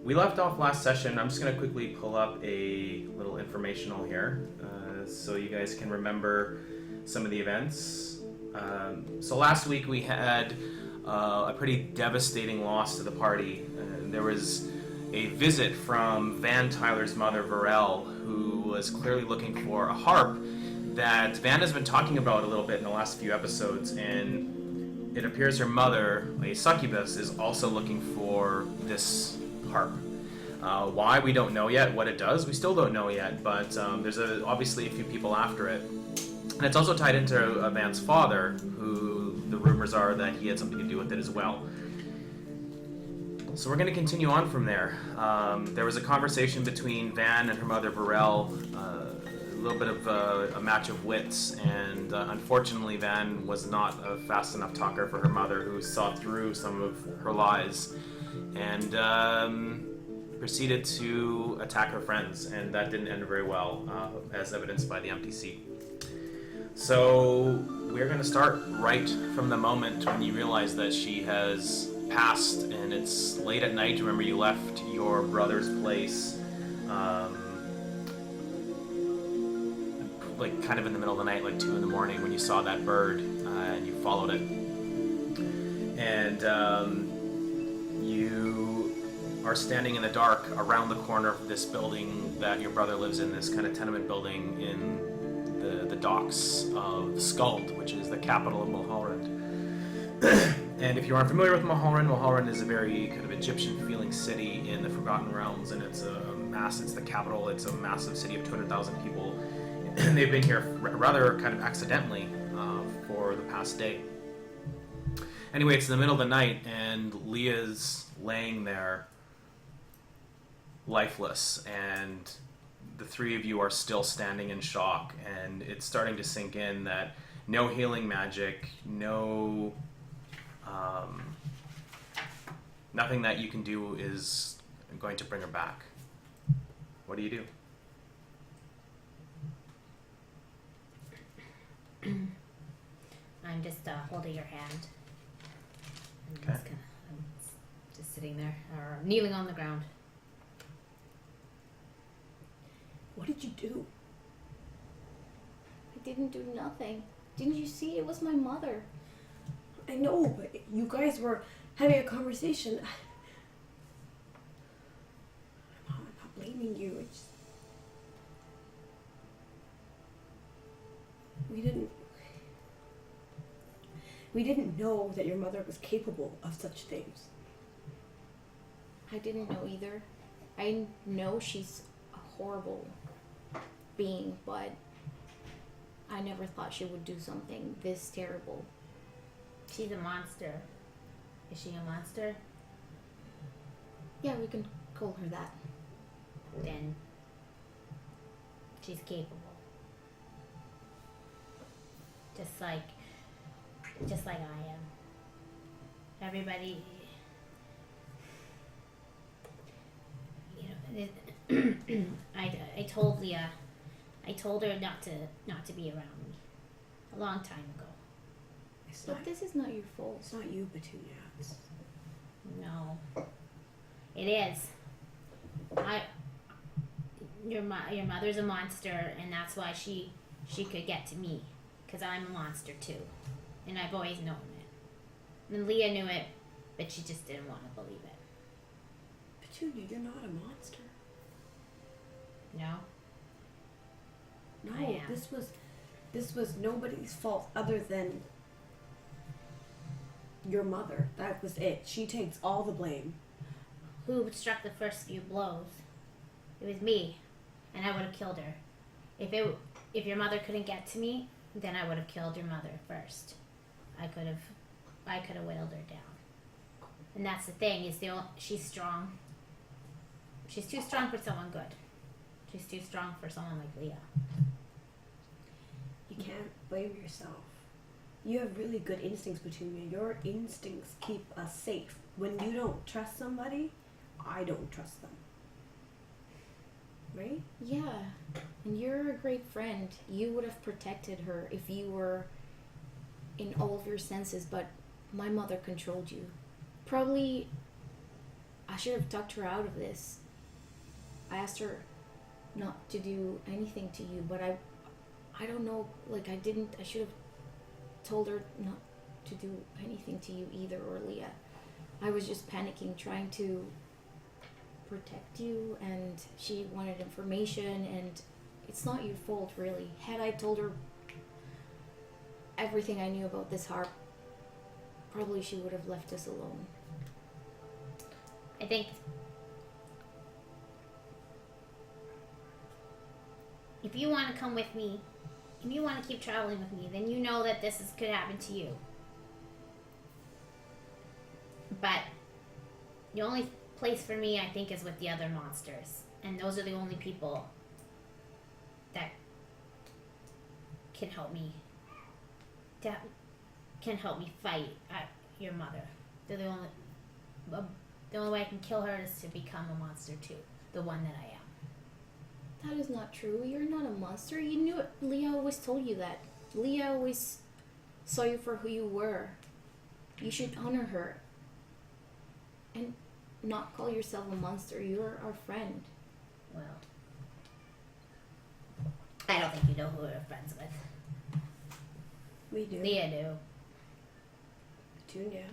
We left off last session. I'm just going to quickly pull up a little informational here so you guys can remember some of the events. So last week we had a pretty devastating loss to the party. There was a visit from Van Tyler's mother, Varel, who was clearly looking for a harp that Van has been talking about a little bit in the last few episodes, and it appears her mother, a succubus, is also looking for this harp. Why, we don't know yet. What it does, we still don't know yet, but there's obviously a few people after it. And it's also tied into Van's father, who the rumors are that he had something to do with it as well. So we're going to continue on from there. There was a conversation between Van and her mother, Varel, a little bit of a match of wits, and unfortunately Van was not a fast enough talker for her mother, who saw through some of her lies and proceeded to attack her friends, and that didn't end very well, as evidenced by the empty seat. So we're going to start right from the moment when you realize that she has passed, and it's late at night. Remember, you left your brother's place like kind of in the middle of the night, like 2 in the morning, when you saw that bird, and you followed it, and you are standing in the dark around the corner of this building that your brother lives in, this kind of tenement building in the docks of Skuld, which is the capital of Mulholland. And if you aren't familiar with Mulholland is a very kind of Egyptian-feeling city in the Forgotten Realms, and it's it's the capital. It's a massive city of 200,000 people, and they've been here rather kind of accidentally for the past day. Anyway, it's in the middle of the night, and Leah's laying there lifeless, and the three of you are still standing in shock, and it's starting to sink in that no healing magic, nothing that you can do is going to bring her back. What do you do? I'm just holding your hand. Okay. I'm just sitting there, or kneeling on the ground. What did you do? I didn't do nothing. Didn't you see? It was my mother. I know, but you guys were having a conversation. I'm not blaming you. It's just... We didn't know that your mother was capable of such things. I didn't know either. I know she's a horrible being, but I never thought she would do something this terrible. She's a monster. Is she a monster? Yeah, we can call her that. Then she's capable. Just like I am. Everybody, I told Leah, I told her not to be around me a long time ago. But this is not your fault. It's not you, Petunia. No, it is. Your mother's a monster, and that's why she could get to me, because I'm a monster too, and I've always known it. And Leah knew it, but she just didn't want to believe it. Petunia, you're not a monster. No. No, I am. this was nobody's fault other than your mother. That was it. She takes all the blame. Who struck the first few blows? It was me, and I would have killed her. If your mother couldn't get to me, then I would have killed your mother first. I could have whittled her down. And that's the thing, she's strong. She's too strong for someone good. She's too strong for someone like Leah. You can't blame yourself. You have really good instincts, Petunia. Your instincts keep us safe. When you don't trust somebody, I don't trust them. Right? Yeah, and you're a great friend. You would have protected her if you were in all of your senses, but my mother controlled you. Probably, I should have tucked her out of this. I asked her not to do anything to you, but I don't know, like I should have told her not to do anything to you either, or Leah. I was just panicking, trying to protect you, and she wanted information, and it's not your fault, really. Had I told her everything I knew about this harp, probably she would have left us alone. I think if you want to come with me, if you want to keep traveling with me, then you know that could happen to you. But the only place for me, I think, is with the other monsters. And those are the only people that can help me. That can help me fight your mother. They're the only way I can kill her is to become a monster too. The one that I am. That is not true. You're not a monster. You knew it. Leah always told you that. Leah always saw you for who you were. You should honor her. And not call yourself a monster. You're our friend. Well, I don't think you know who we're friends with. We do. Leah do. Petunia.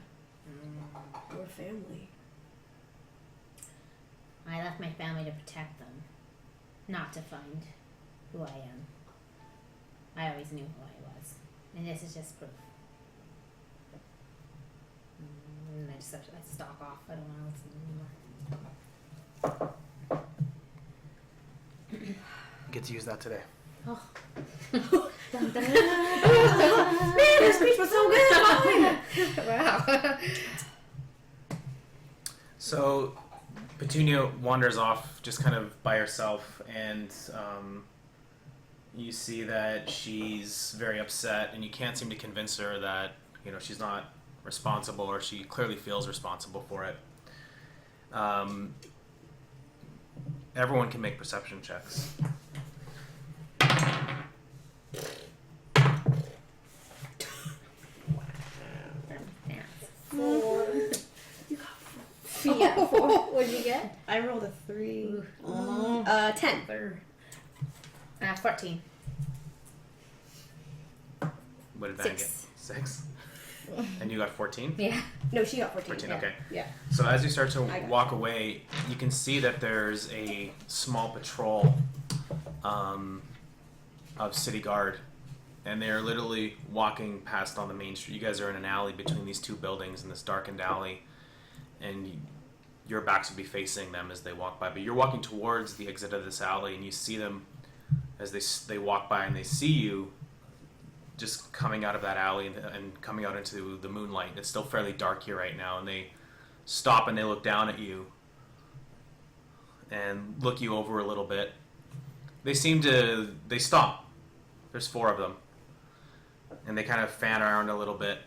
We're family. I left my family to protect them, not to find who I am. I always knew who I was, and this is just proof. And I stalk off. I don't want to listen anymore. Get to use that today. Oh. Man, your speech was so good. Wow. So Petunia wanders off just kind of by herself, and you see that she's very upset, and you can't seem to convince her that, you know, she's not responsible, or she clearly feels responsible for it. Everyone can make perception checks. Four. You got 4. Yeah, 4. What did you get? I rolled a 3. 10. 14. What did Van get? 6. 6? And you got 14? Yeah. No, she got 14. 14, yeah. okay. Yeah. So as you start to I got walk away, you can see that there's a small patrol of city guard, and they're literally walking past on the main street. You guys are in an alley between these two buildings in this darkened alley, and your backs would be facing them as they walk by. But you're walking towards the exit of this alley, and you see them as they walk by, and they see you just coming out of that alley and coming out into the moonlight. It's still fairly dark here right now, and they stop and they look down at you and look you over a little bit. They stop. There's 4 of them, and they kind of fan around a little bit.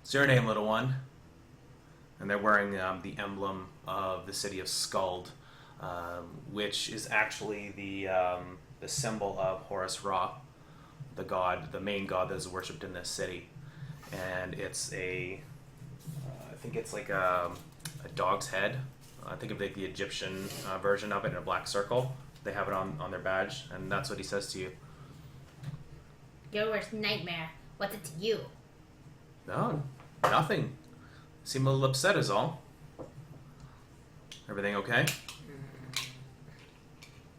What's your name, little one? And they're wearing the emblem of the city of Skuld, which is actually the symbol of Horus Ra, the main god that is worshipped in this city. And it's I think it's like a dog's head. I think of the Egyptian version of it in a black circle. They have it on their badge, and that's what he says to you. Your worst nightmare. What's it to you? No, nothing. Seem a little upset is all. Everything okay?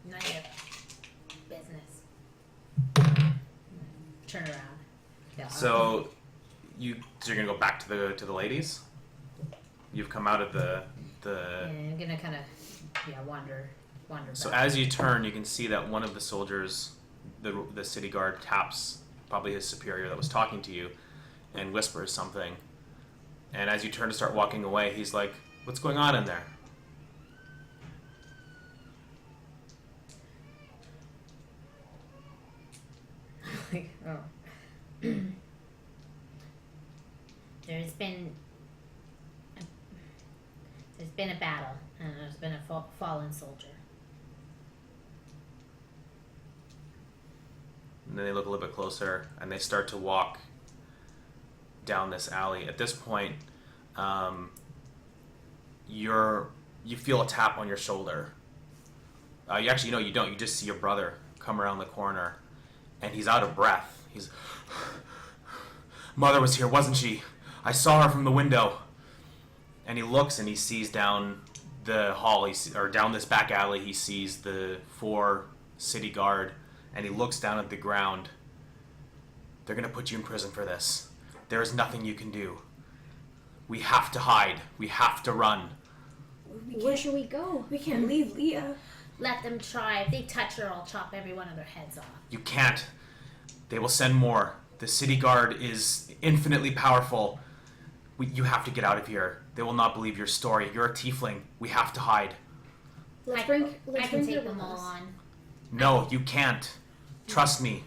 None of your business. Turn around. Yeah. So you're gonna go back to the ladies? You've come out of the Yeah, I'm gonna kind of wander So back. as you turn, you can see that one of the soldiers, the city guard, taps probably his superior that was talking to you and whispers something. And as you turn to start walking away, he's like, "What's going on in there?" Oh. There's been a battle, and there's been a fallen soldier. And then they look a little bit closer, and they start to walk down this alley. At this point, you feel a tap on your shoulder. You actually, no, you don't. You just see your brother come around the corner, and he's out of breath. He's, Mother was here, wasn't she? I saw her from the window. And he looks and he sees down the hall, or down this back alley, he sees the 4 city guard, and he looks down at the ground. They're going to put you in prison for this. There is nothing you can do. We have to hide. We have to run. Where should we go? We can't leave Leah. Let them try. If they touch her, I'll chop every one of their heads off. You can't. They will send more. The city guard is infinitely powerful. You have to get out of here. They will not believe your story. You're a tiefling. We have to hide. I Let's can bring take her them with all us. on. No, you can't. Trust me.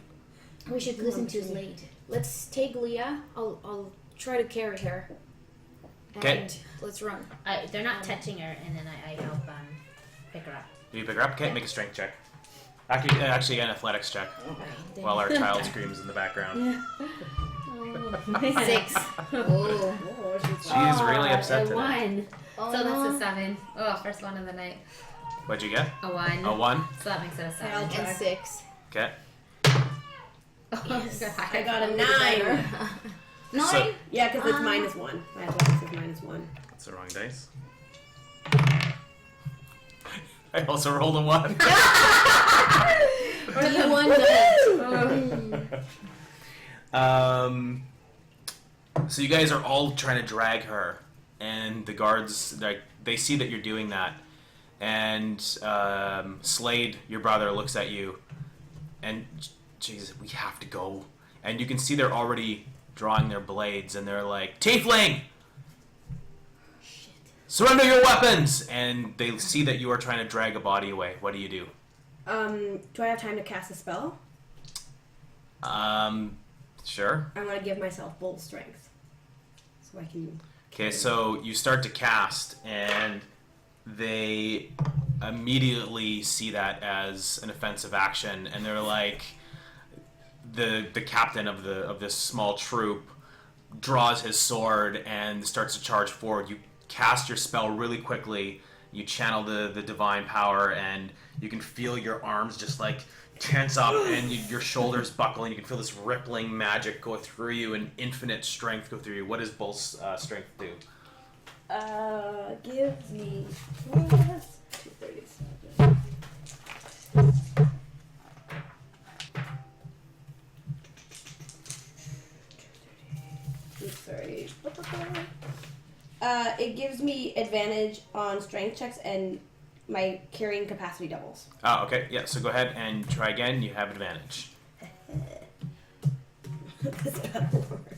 We should listen to Slade. Let's take Leah. I'll try to carry her. Okay. And let's run. They're not touching her, and then I help pick her up. You pick her up? Okay, make a strength check. Actually, an athletics check. While our child screams in the background. 6. Oh. She's really upset A today. 1. Oh, So no. that's a 7. Oh, first one of the night. What'd you get? A 1. A 1? So that makes it a 7. I'll try. And 6. Okay. Yes. I got a 9. 9? So- Yeah, because it's -1. My athletics is -1. That's the wrong dice. I also rolled a 1. Do you want So you guys are all trying to drag her, and the guards, they see that you're doing that, and Slade, your brother, looks at you, and Jesus, we have to go. And you can see they're already drawing their blades, and they're like, Tiefling! Surrender your weapons! And they see that you are trying to drag a body away. What do you do? Do I have time to cast a spell? Sure. I want to give myself bold strength. So I can... Okay, so you start to cast, and they immediately see that as an offensive action, and they're like, the captain of this small troop draws his sword and starts to charge forward. You cast your spell really quickly, you channel the divine power, and you can feel your arms just like tense up, and your shoulders buckle, and you can feel this rippling magic go through you, and infinite strength go through you. What does Bull's strength do? Gives me plus 237. Sorry. It gives me advantage on strength checks, and my carrying capacity doubles. Oh, okay. Yeah, so go ahead and try again. You have advantage. This better work.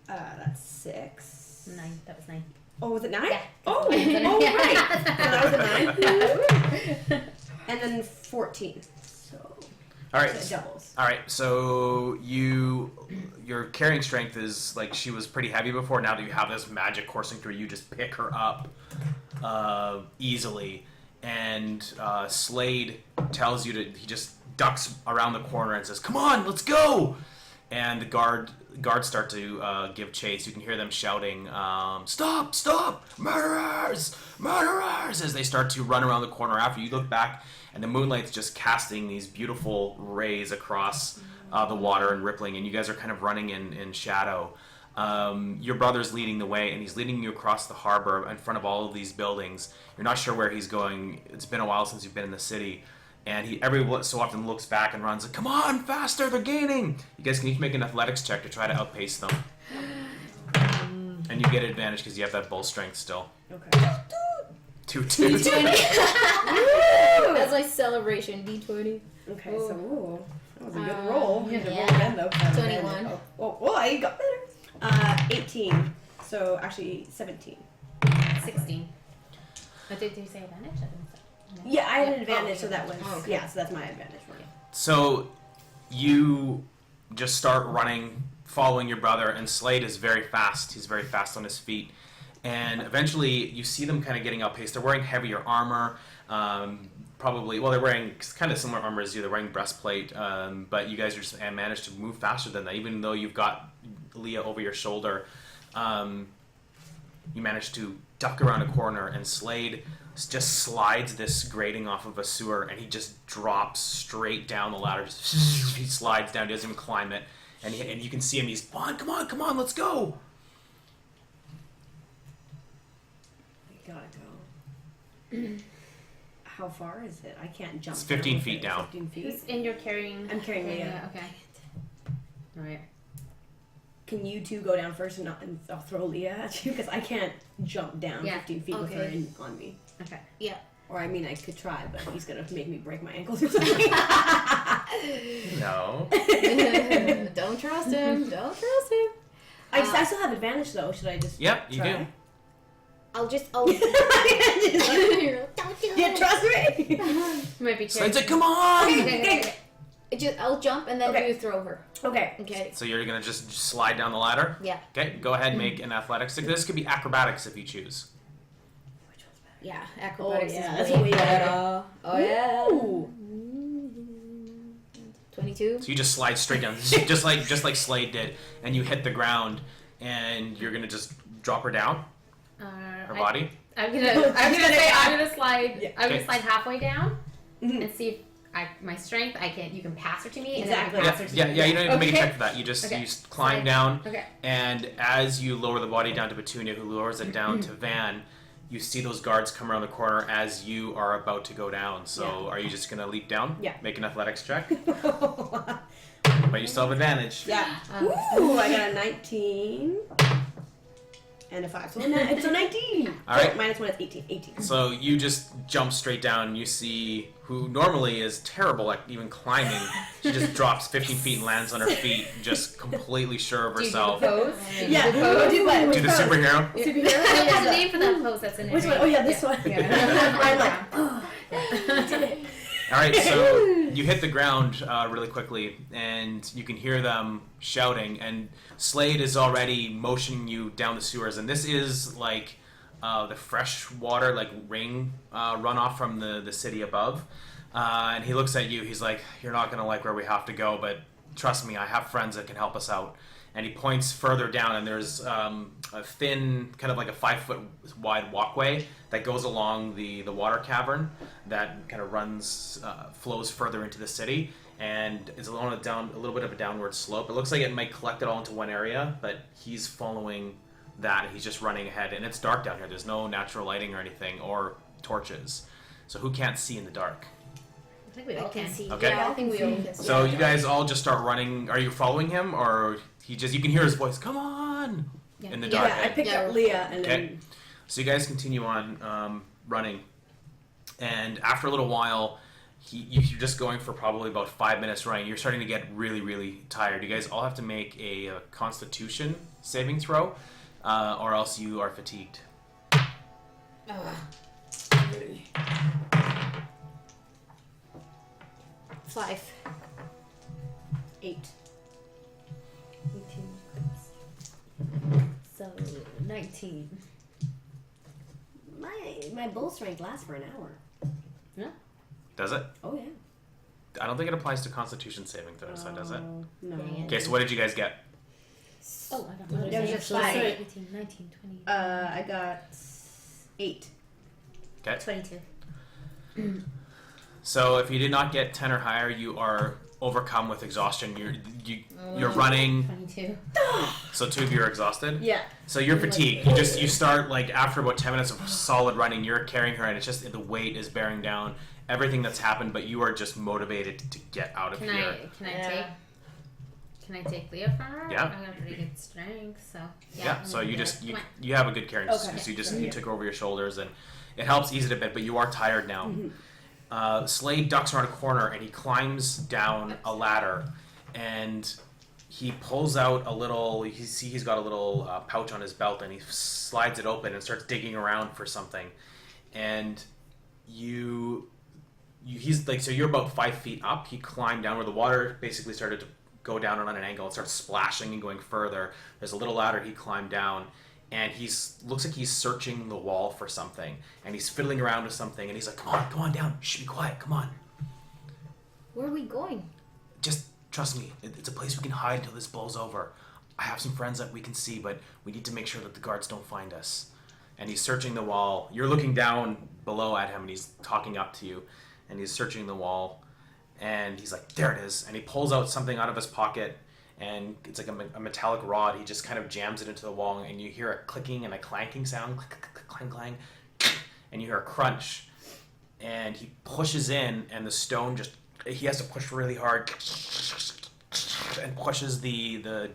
That's 6. 9. That was 9. Oh, was it 9? Yeah. Oh, right. So that was a 9. And then 14. So All right. it doubles. All right. So your carrying strength is like she was pretty heavy before. Now that you have this magic coursing through, you just pick her up easily. And Slade tells you he just ducks around the corner and says, "Come on, let's go!" And the guards start to give chase. You can hear them shouting, "Stop! Stop! Murderers! Murderers!" as they start to run around the corner after you. Look back, and the moonlight's just casting these beautiful rays across the water and rippling, and you guys are kind of running in shadow. Your brother's leading the way, and he's leading you across the harbor in front of all of these buildings. You're not sure where he's going. It's been a while since you've been in the city. And he every so often looks back and runs like, "Come on, faster, they're gaining!" You guys can each make an athletics check to try to outpace them. And you get advantage because you have that bull strength still. Okay. 2. That's my celebration. D20. Okay, Ooh. so that was a good roll. You had to roll Yeah. again, though. 21. Oh, I got better. 18. So actually 17. 16. But did you say advantage? I didn't say. No. Yeah, I had an Yeah. advantage, Oh, so that was okay. yeah. So that's my advantage. So you just start running, following your brother, and Slade is very fast. He's very fast on his feet. And eventually you see them kind of getting outpaced. They're wearing heavier armor. Probably, well, they're wearing kind of similar armor as you. They're wearing breastplate, but you guys are just managed to move faster than that, even though you've got Leah over your shoulder. you manage to duck around a corner, and Slade just slides this grating off of a sewer, and he just drops straight down the ladder. He slides down, doesn't even climb it, and you can see him. He's, come on, let's go. I gotta go. How far is it? I can't jump. It's 15 down feet down. 15 feet. And you're carrying. I'm carrying Leah. Okay. All right. Can you two go down first and I'll throw Leah at you? Because I can't jump down 15 feet with her on me. Okay. Yeah. Or I mean, I could try, but he's gonna make me break my ankles or something. No. Don't trust him. Don't trust him. I still have advantage though. Should I just? Yep, you try? do. I'll You trust me? Might be Slade's like, come on. Okay. I'll jump and then Okay. you throw her. Okay. Okay. So you're gonna just slide down the ladder. Yeah. Okay, go ahead and make an athletics. This could be acrobatics if you choose. Which one's better? Yeah. Acrobatics yeah, is that's way way better. Oh yeah. Ooh. 22. So you just slide straight down, just like Slade did, and you hit the ground, and you're gonna just drop her down, her body. I'm gonna slide. Yeah. I'm Okay. gonna slide halfway down Mhm. and see if my strength. You can pass her to me. Exactly. And then I can pass her to Yeah, you. you don't need to make a Okay. check for that. You just Okay. you climb Slide. down, Okay. and as you lower the body down to Petunia, who lowers it down to Van, you see those guards come around the corner as you are about to go down. So are you just gonna leap down? Yeah. Make an athletics check, but you still have advantage. Yeah. Ooh, I got a 19 and a 5. So it's a 19. All right. Minus 1 is 18. 18. So you just jump straight down, and you see who normally is terrible at even climbing. She just drops 15 feet and lands on her feet, just completely sure of herself. Do you do the pose? Yeah. Do the pose? Do what? Do the superhero. Superhero? There's a name for that pose that's in it. Which one? Oh yeah, this one. Yeah. I'm like, oh, did it. All right, so you hit the ground really quickly, and you can hear them shouting. And Slade is already motioning you down the sewers, and this is like the fresh water, like rain runoff from the city above. And he looks at you. He's like, "You're not gonna like where we have to go, but trust me, I have friends that can help us out." And he points further down, and there's a thin, kind of like a 5-foot wide walkway that goes along the water cavern that kind of flows further into the city, and it's along a little bit of a downward slope. It looks like it might collect it all into one area, but he's following that. He's just running ahead, and it's dark down here. There's no natural lighting or anything, or torches. So who can't see in the dark? I think we I all can can. see. Okay. Yeah, I think we all can see. So you guys all just start running. Are you following him, or you can hear his voice, "Come on," in the dark? Yeah, I picked Yeah, up we're Leah and Okay. then. So you guys continue on running, and after a little while, you're just going for probably about 5 minutes running. You're starting to get really, really tired. You guys all have to make a Constitution saving throw, or else you are fatigued. Ugh. 5. 8. 18. So 19. My bull strength lasts for an hour. Does it? Oh yeah. I don't think it applies to Constitution saving throws, so does it? No. Dang it. Okay, so what did you guys get? Oh, I don't know. There was just 5. 18, 19, 20. I got 8. Okay. 22. So if you did not get 10 or higher, you are overcome with exhaustion. You're running. 22. So 2 of you are exhausted. Yeah. So you're fatigued. You start like after about 10 minutes of solid running, you're carrying her, and it's just the weight is bearing down everything that's happened. But you are just motivated to get out of Can here. I take Leah from her? Yeah. I have pretty good strength, so Yeah. So you Come on. you have a good carrying. Okay. So you Yeah. took her over your shoulders, and it helps ease it a bit. But you are tired now. Slade ducks around a corner, and he climbs down a ladder, and he pulls out a little. He's got a little pouch on his belt, and he slides it open and starts digging around for something. And he's like, so you're about 5 feet up. He climbed down where the water basically started to go down on an angle and starts splashing and going further. There's a little ladder he climbed down, and looks like he's searching the wall for something, and he's fiddling around with something, and he's like, come on down, shh, be quiet, come on. Where are we going? Just trust me, it's a place we can hide until this blows over. I have some friends that we can see, but we need to make sure that the guards don't find us. and he's searching the wall. You're looking down below at him, and he's talking up to you, and he's searching the wall, and he's like, there it is, and he pulls out something out of his pocket, and it's like a metallic rod. He just kind of jams it into the wall, and you hear a clicking and a clanking sound, click, click, click, clang, clang, and you hear a crunch, and he pushes in, and the stone just, he has to push really hard, and pushes the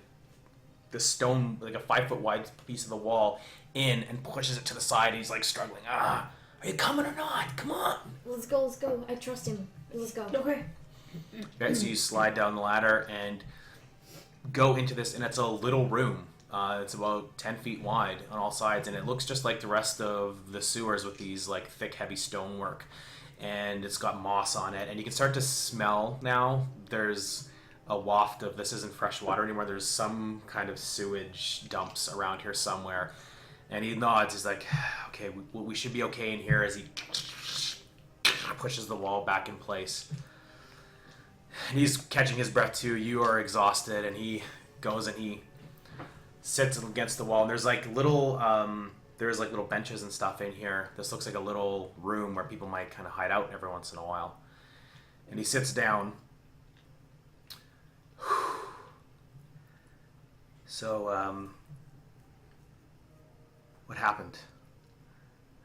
stone, like a 5-foot wide piece of the wall, in and pushes it to the side. He's like struggling. Are you coming or not? Come on. Let's go. Let's go. I trust him. Let's go. Okay. Okay, so you slide down the ladder and go into this, and it's a little room. It's about 10 feet wide on all sides, and it looks just like the rest of the sewers with these like thick, heavy stonework. And it's got moss on it, and you can start to smell now. There's a waft of, this isn't fresh water anymore. There's some kind of sewage dumps around here somewhere. And he nods. He's like, okay, we should be okay in here, as he pushes the wall back in place. And he's catching his breath too. You are exhausted, and he goes and he sits against the wall. And there's like little benches and stuff in here. This looks like a little room where people might kind of hide out every once in a while. And he sits down. So, what happened,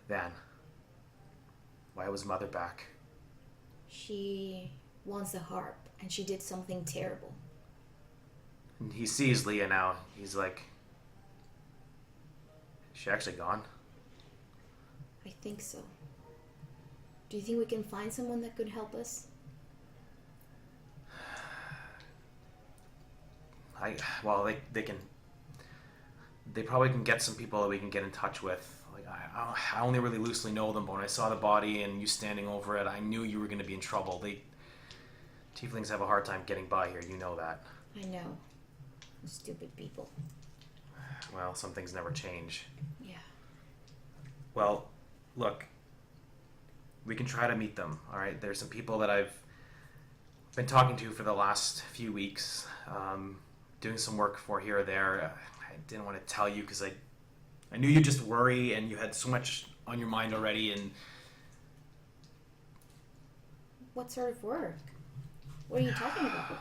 Van? Why was Mother back? She wants a harp, and she did something terrible. And he sees Leah now. He's like, is she actually gone? I think so. Do you think we can find someone that could help us? They probably can get some people that we can get in touch with. Like, I only really loosely know them, but when I saw the body and you standing over it, I knew you were going to be in trouble. Tieflings have a hard time getting by here, you know that. I know. Stupid people. Well, some things never change. Yeah. Well, look, we can try to meet them, all right? There's some people that I've been talking to for the last few weeks, doing some work for here or there. I didn't want to tell you because I knew you'd just worry, and you had so much on your mind already. And What sort of work? What are you talking about?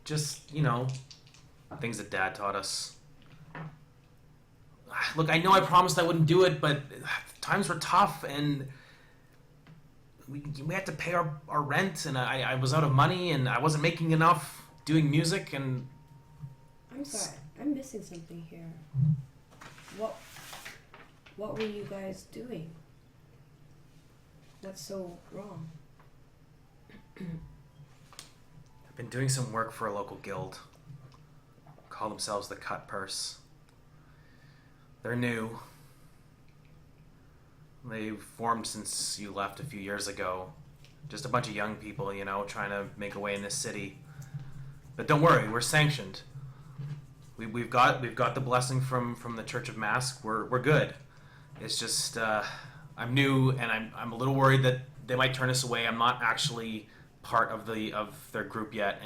just, things that Dad taught us. Look, I know I promised I wouldn't do it, but times were tough, and we had to pay our rent, and I was out of money, and I wasn't making enough doing music, and... I'm sorry. I'm missing something here. What were you guys doing? What's so wrong? I've been doing some work for a local guild. Call themselves the Cutpurse. They're new. They've formed since you left a few years ago. Just a bunch of young people, trying to make a way in this city. But don't worry, we're sanctioned. We've got the blessing from the Church of Mask. We're good. It's just I'm new, and I'm a little worried that they might turn us away. I'm not actually part of their group yet,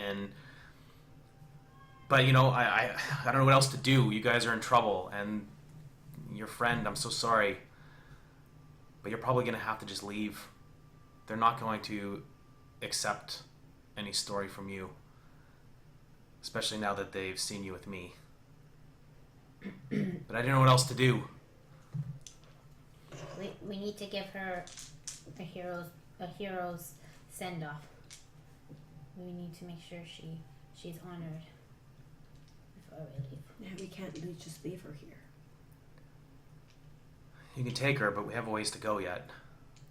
but I don't know what else to do. You guys are in trouble, and your friend, I'm so sorry, but you're probably gonna have to just leave. They're not going to accept any story from you, especially now that they've seen you with me. But I didn't know what else to do. We need to give her a hero's send off. We need to make sure she's honored before we leave. Yeah, we can't just leave her here. You can take her, but we have a ways to go yet.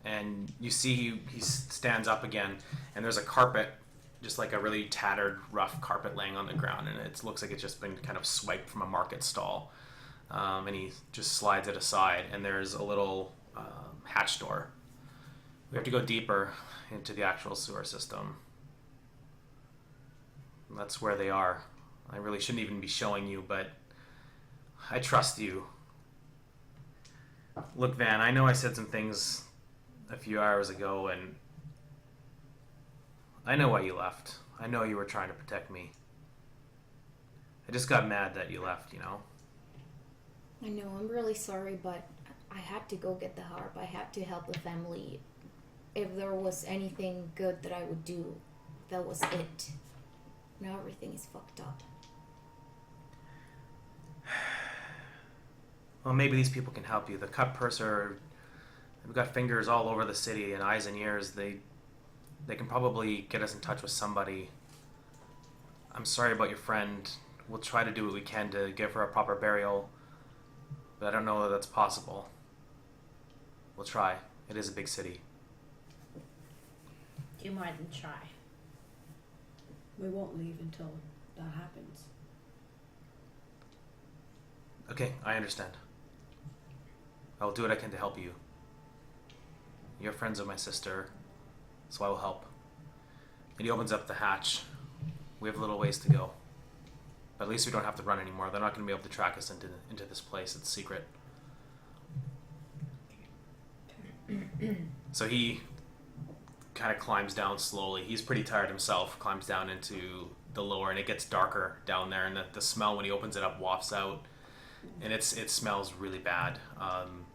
And you see he stands up again, and there's a carpet, just like a really tattered, rough carpet laying on the ground, and it looks like it's just been kind of swiped from a market stall. And he just slides it aside, and there's a little hatch door. We have to go deeper into the actual sewer system. And that's where they are. I really shouldn't even be showing you, but I trust you. Look, Van, I know I said some things a few hours ago, and I know why you left. I know you were trying to protect me. I just got mad that you left, I know, I'm really sorry, but I had to go get the harp. I had to help the family. If there was anything good that I would do, that was it. Now everything is fucked up. Well, maybe these people can help you. The cutpurse they've got fingers all over the city and eyes and ears. They can probably get us in touch with somebody. I'm sorry about your friend. We'll try to do what we can to give her a proper burial, but I don't know that that's possible. We'll try. It is a big city. Do more than try. We won't leave until that happens. Okay, I understand. I will do what I can to help you. You're friends of my sister, so I will help. And he opens up the hatch. We have a little ways to go. But at least we don't have to run anymore. They're not going to be able to track us into this place. It's secret. So he kind of climbs down slowly. He's pretty tired himself. Climbs down into the lower, and it gets darker down there. And the smell, when he opens it up, wafts out. And it smells really bad.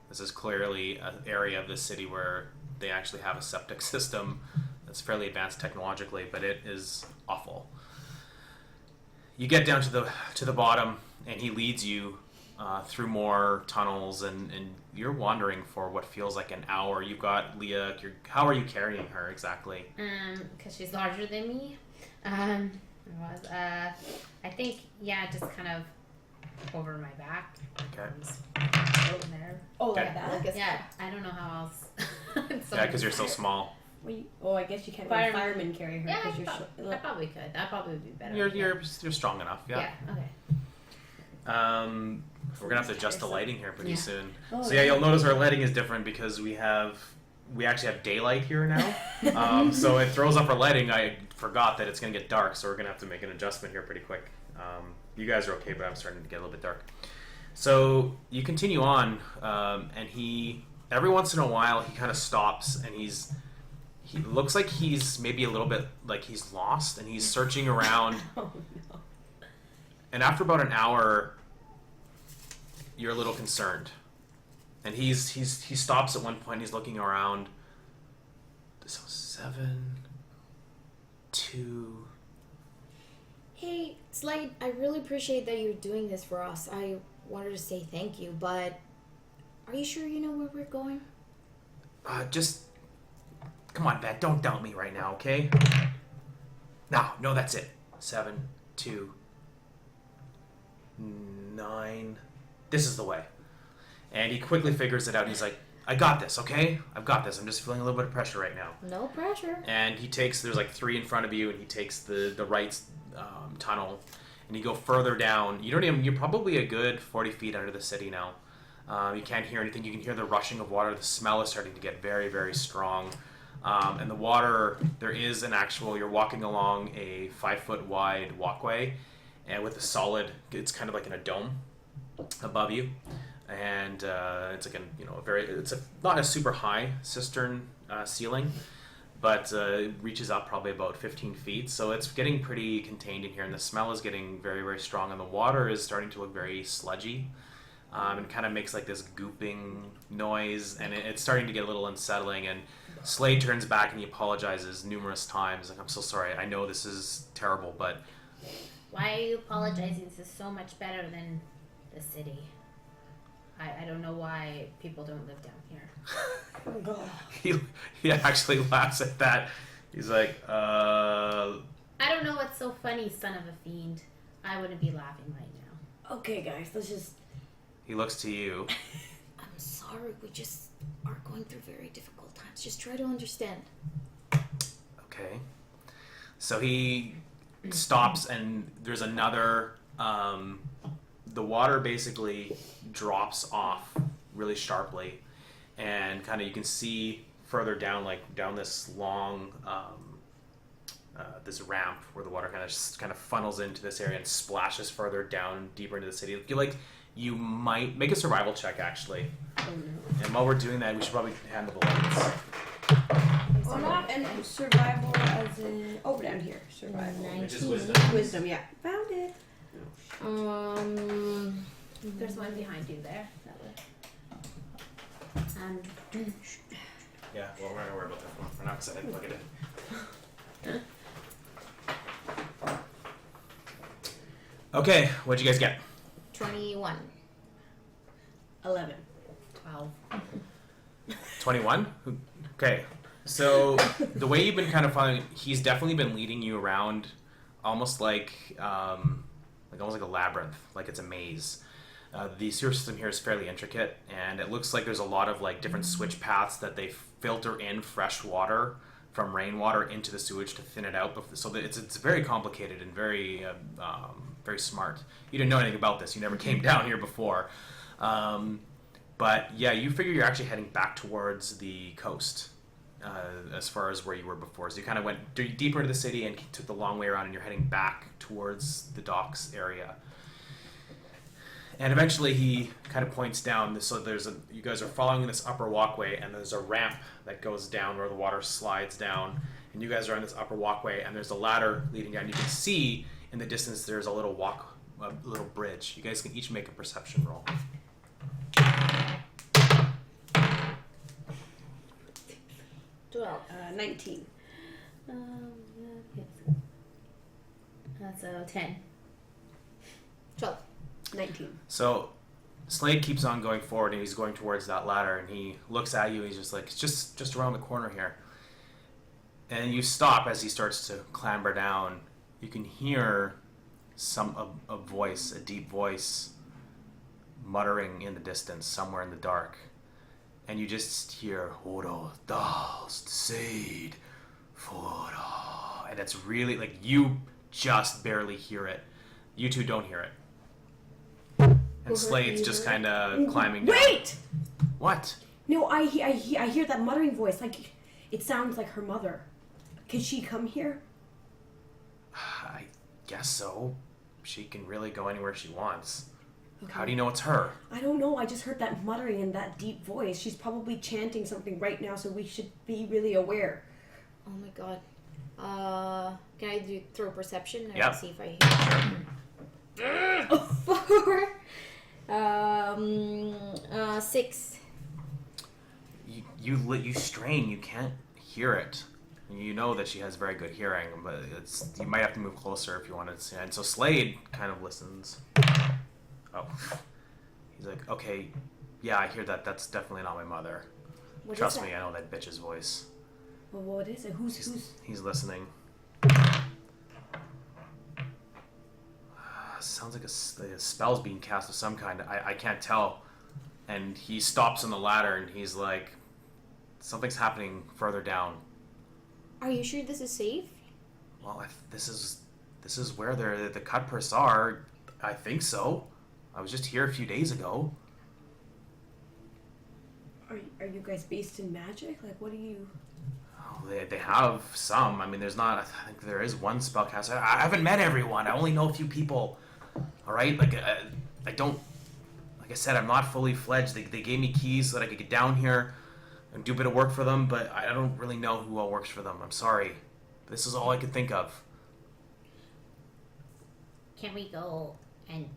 This is clearly an area of the city where they actually have a septic system that's fairly advanced technologically, but it is awful. You get down to the bottom, and he leads you through more tunnels, and you're wandering for what feels like an hour. You've got Leah. How are you carrying her exactly? Because she's larger than me. I think, just kind of over my back. Okay. Over there. Oh, Okay. like that? Yeah, I don't know how else. Yeah, because you're so small. I guess you can't let a fireman carry her Yeah, because you're I probably could. That probably would be better. You're strong enough. Yeah. Okay. We're gonna have to adjust the lighting here pretty soon. Oh, So you'll notice our lighting is different because we actually have daylight here now. So it throws up our lighting. I forgot that it's gonna get dark, so we're gonna have to make an adjustment here pretty quick. You guys are okay, but I'm starting to get a little bit dark. So you continue on, and he every once in a while he kind of stops, and he looks like he's maybe a little bit like he's lost, and he's searching around. Oh, no. And after about an hour, you're a little concerned, and he stops at one point. He's looking around. So 7, 2. Hey, Slade, I really appreciate that you're doing this for us. I wanted to say thank you, but are you sure you know where we're going? Just come on, Beth. Don't doubt me right now, okay? No, that's it. 7, 2, 9. This is the way. And he quickly figures it out. He's like, I got this, okay? I've got this. I'm just feeling a little bit of pressure right now. No pressure. And there's like 3 in front of you, and he takes the right tunnel, and you go further down. You're probably a good 40 feet under the city now. You can't hear anything. You can hear the rushing of water. The smell is starting to get very, very strong. And the water, you're walking along a 5-foot wide walkway, and with it's kind of like in a dome above you. And it's like not a super high cistern ceiling, but it reaches up probably about 15 feet. So it's getting pretty contained in here, and the smell is getting very, very strong, and the water is starting to look very sludgy. And kind of makes like this gooping noise, and it's starting to get a little unsettling. And Slade turns back and he apologizes numerous times. Like, I'm so sorry. I know this is terrible, but... Why are you apologizing? This is so much better than the city. I don't know why people don't live down here. Oh, God. He actually laughs at that. He's like, I don't know what's so funny, son of a fiend. I wouldn't be laughing right now. Okay, guys, let's just... He looks to you. I'm sorry, we just are going through very difficult times. Just try to understand. Okay. So he stops, and there's another... the water basically drops off really sharply, and kind of you can see further down, like down this long this ramp where the water kind of funnels into this area and splashes further down deeper into the city. You might make a survival check, actually. Oh, no. And while we're doing that, we should probably handle the lights. Or not, and survival as in... Oh, down here. Survival. Which is wisdom. Wisdom, yeah. Found it. There's one behind you there. That way. Yeah, well, we're not gonna worry about that one for now because I didn't plug it in. Okay, what'd you guys get? 21. 11. 12. 21? Okay. So the way you've been kind of following, he's definitely been leading you around almost like almost like a labyrinth, like it's a maze. The sewer system here is fairly intricate, and it looks like there's a lot of like different switch paths that they filter in fresh water from rainwater into the sewage to thin it out. So that it's very complicated and very very smart. You didn't know anything about this. You never came down here before. But yeah, you figure you're actually heading back towards the coast as far as where you were before. So you kind of went deeper into the city and took the long way around, and you're heading back towards the docks area. And eventually he kind of points down. So you guys are following this upper walkway, and there's a ramp that goes down where the water slides down. And you guys are on this upper walkway, and there's a ladder leading down. You can see in the distance there's a little bridge. You guys can each make a perception roll. 12. 19. That's a 10. 12. 19. So Slade keeps on going forward, and he's going towards that ladder, and he looks at you, and he's just like, it's just around the corner here. And you stop as he starts to clamber down. You can hear a voice, a deep voice, muttering in the distance, somewhere in the dark. And you just hear, Horo, Dast, Seed, Fora. And it's really, like, you just barely hear it. You two don't hear it. And Slade's just kind of climbing down. Wait! What? No, I hear that muttering voice. Like, it sounds like her mother. Can she come here? I guess so. She can really go anywhere she wants. Okay. How do you know it's her? I don't know. I just heard that muttering and that deep voice. She's probably chanting something right now, so we should be really aware. Oh my god. Can I throw perception? Yep. See if I hear. 4. 6. You strain. You can't hear it. You know that she has very good hearing, but you might have to move closer if you wanted to see it. And so Slade kind of listens. Oh. He's like, okay, yeah, I hear that. That's definitely not my mother. Trust me, I know that bitch's voice. Well, what is it? Who's? He's listening. Sounds like a spell's being cast of some kind. I can't tell. And he stops on the ladder, and he's like, something's happening further down. Are you sure this is safe? Well, if this is where the cutpurse are. I think so. I was just here a few days ago. Are you guys based in magic? Like, what do you? Oh, they have some. I mean, there's not. I think there is one spellcaster. I haven't met everyone. I only know a few people. All right, like I don't. Like I said, I'm not fully fledged. They gave me keys so that I could get down here and do a bit of work for them, but I don't really know who all works for them. I'm sorry. This is all I could think of. Can we go and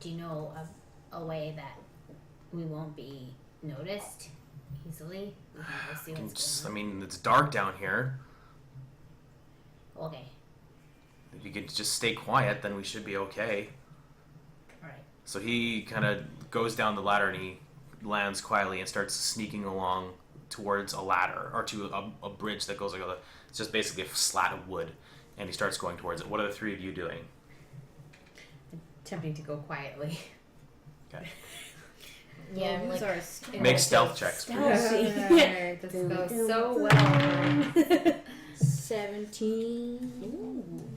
do you know a way that we won't be noticed easily? We can go see what's going on. I mean, it's dark down here. Okay. If you can just stay quiet, then we should be okay. Alright. So he kind of goes down the ladder, and he lands quietly and starts sneaking along towards a ladder, or to a bridge that goes like it's just basically a slat of wood, and he starts going towards it. What are the three of you doing? Attempting to go quietly. Okay. Yeah, Well, like Make stealth checks, please. This goes so well. 17.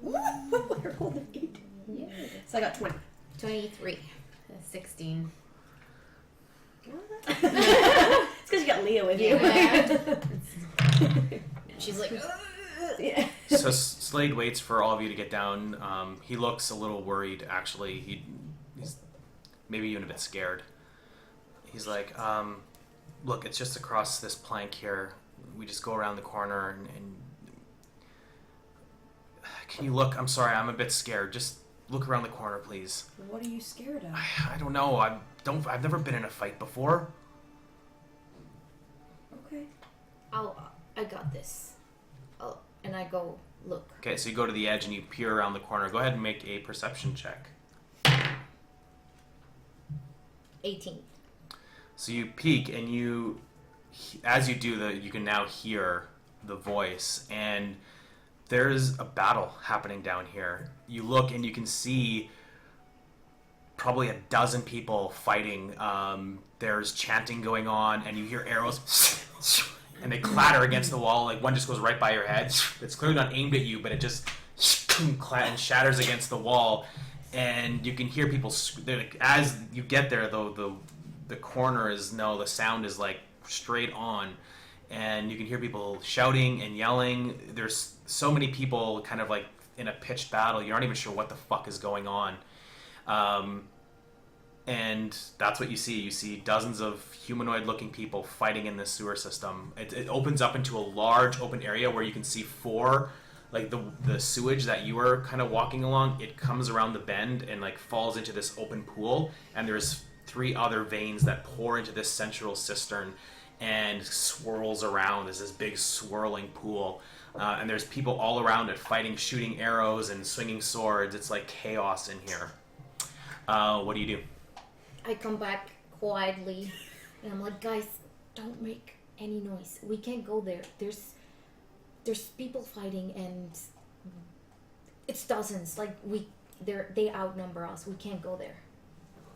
I rolled an 8. Yeah. So I got 20. 23. 16. It's because you got Leo with you. Yeah. She's like, Yeah. So Slade waits for all of you to get down. He looks a little worried, actually. He's maybe even a bit scared. He's like, look, it's just across this plank here. We just go around the corner and can you look? I'm sorry, I'm a bit scared. Just look around the corner, please. What are you scared of? I don't know. I've never been in a fight before. Okay. I got this. And I go look. Okay, so you go to the edge and you peer around the corner. Go ahead and make a perception check. 18. So you peek, and as you do you can now hear the voice, and there's a battle happening down here. You look and you can see probably a dozen people fighting. There's chanting going on, and you hear arrows, and they clatter against the wall. Like one just goes right by your head. It's clearly not aimed at you, but it just and shatters against the wall. And you can hear people like, as you get there, though the corner is the sound is like straight on, and you can hear people shouting and yelling. There's so many people kind of like in a pitched battle. You're not even sure what the fuck is going on. And that's what you see. You see dozens of humanoid-looking people fighting in this sewer system. It opens up into a large open area where you can see four, like the sewage that you were kind of walking along. It comes around the bend and like falls into this open pool, and there's 3 other veins that pour into this central cistern and swirls around. There's this big swirling pool, and there's people all around it fighting, shooting arrows and swinging swords. It's like chaos in here. What do you do? I come back quietly, and I'm like, guys, don't make any noise. We can't go there. There's people fighting, and it's dozens. Like they outnumber us. We can't go there.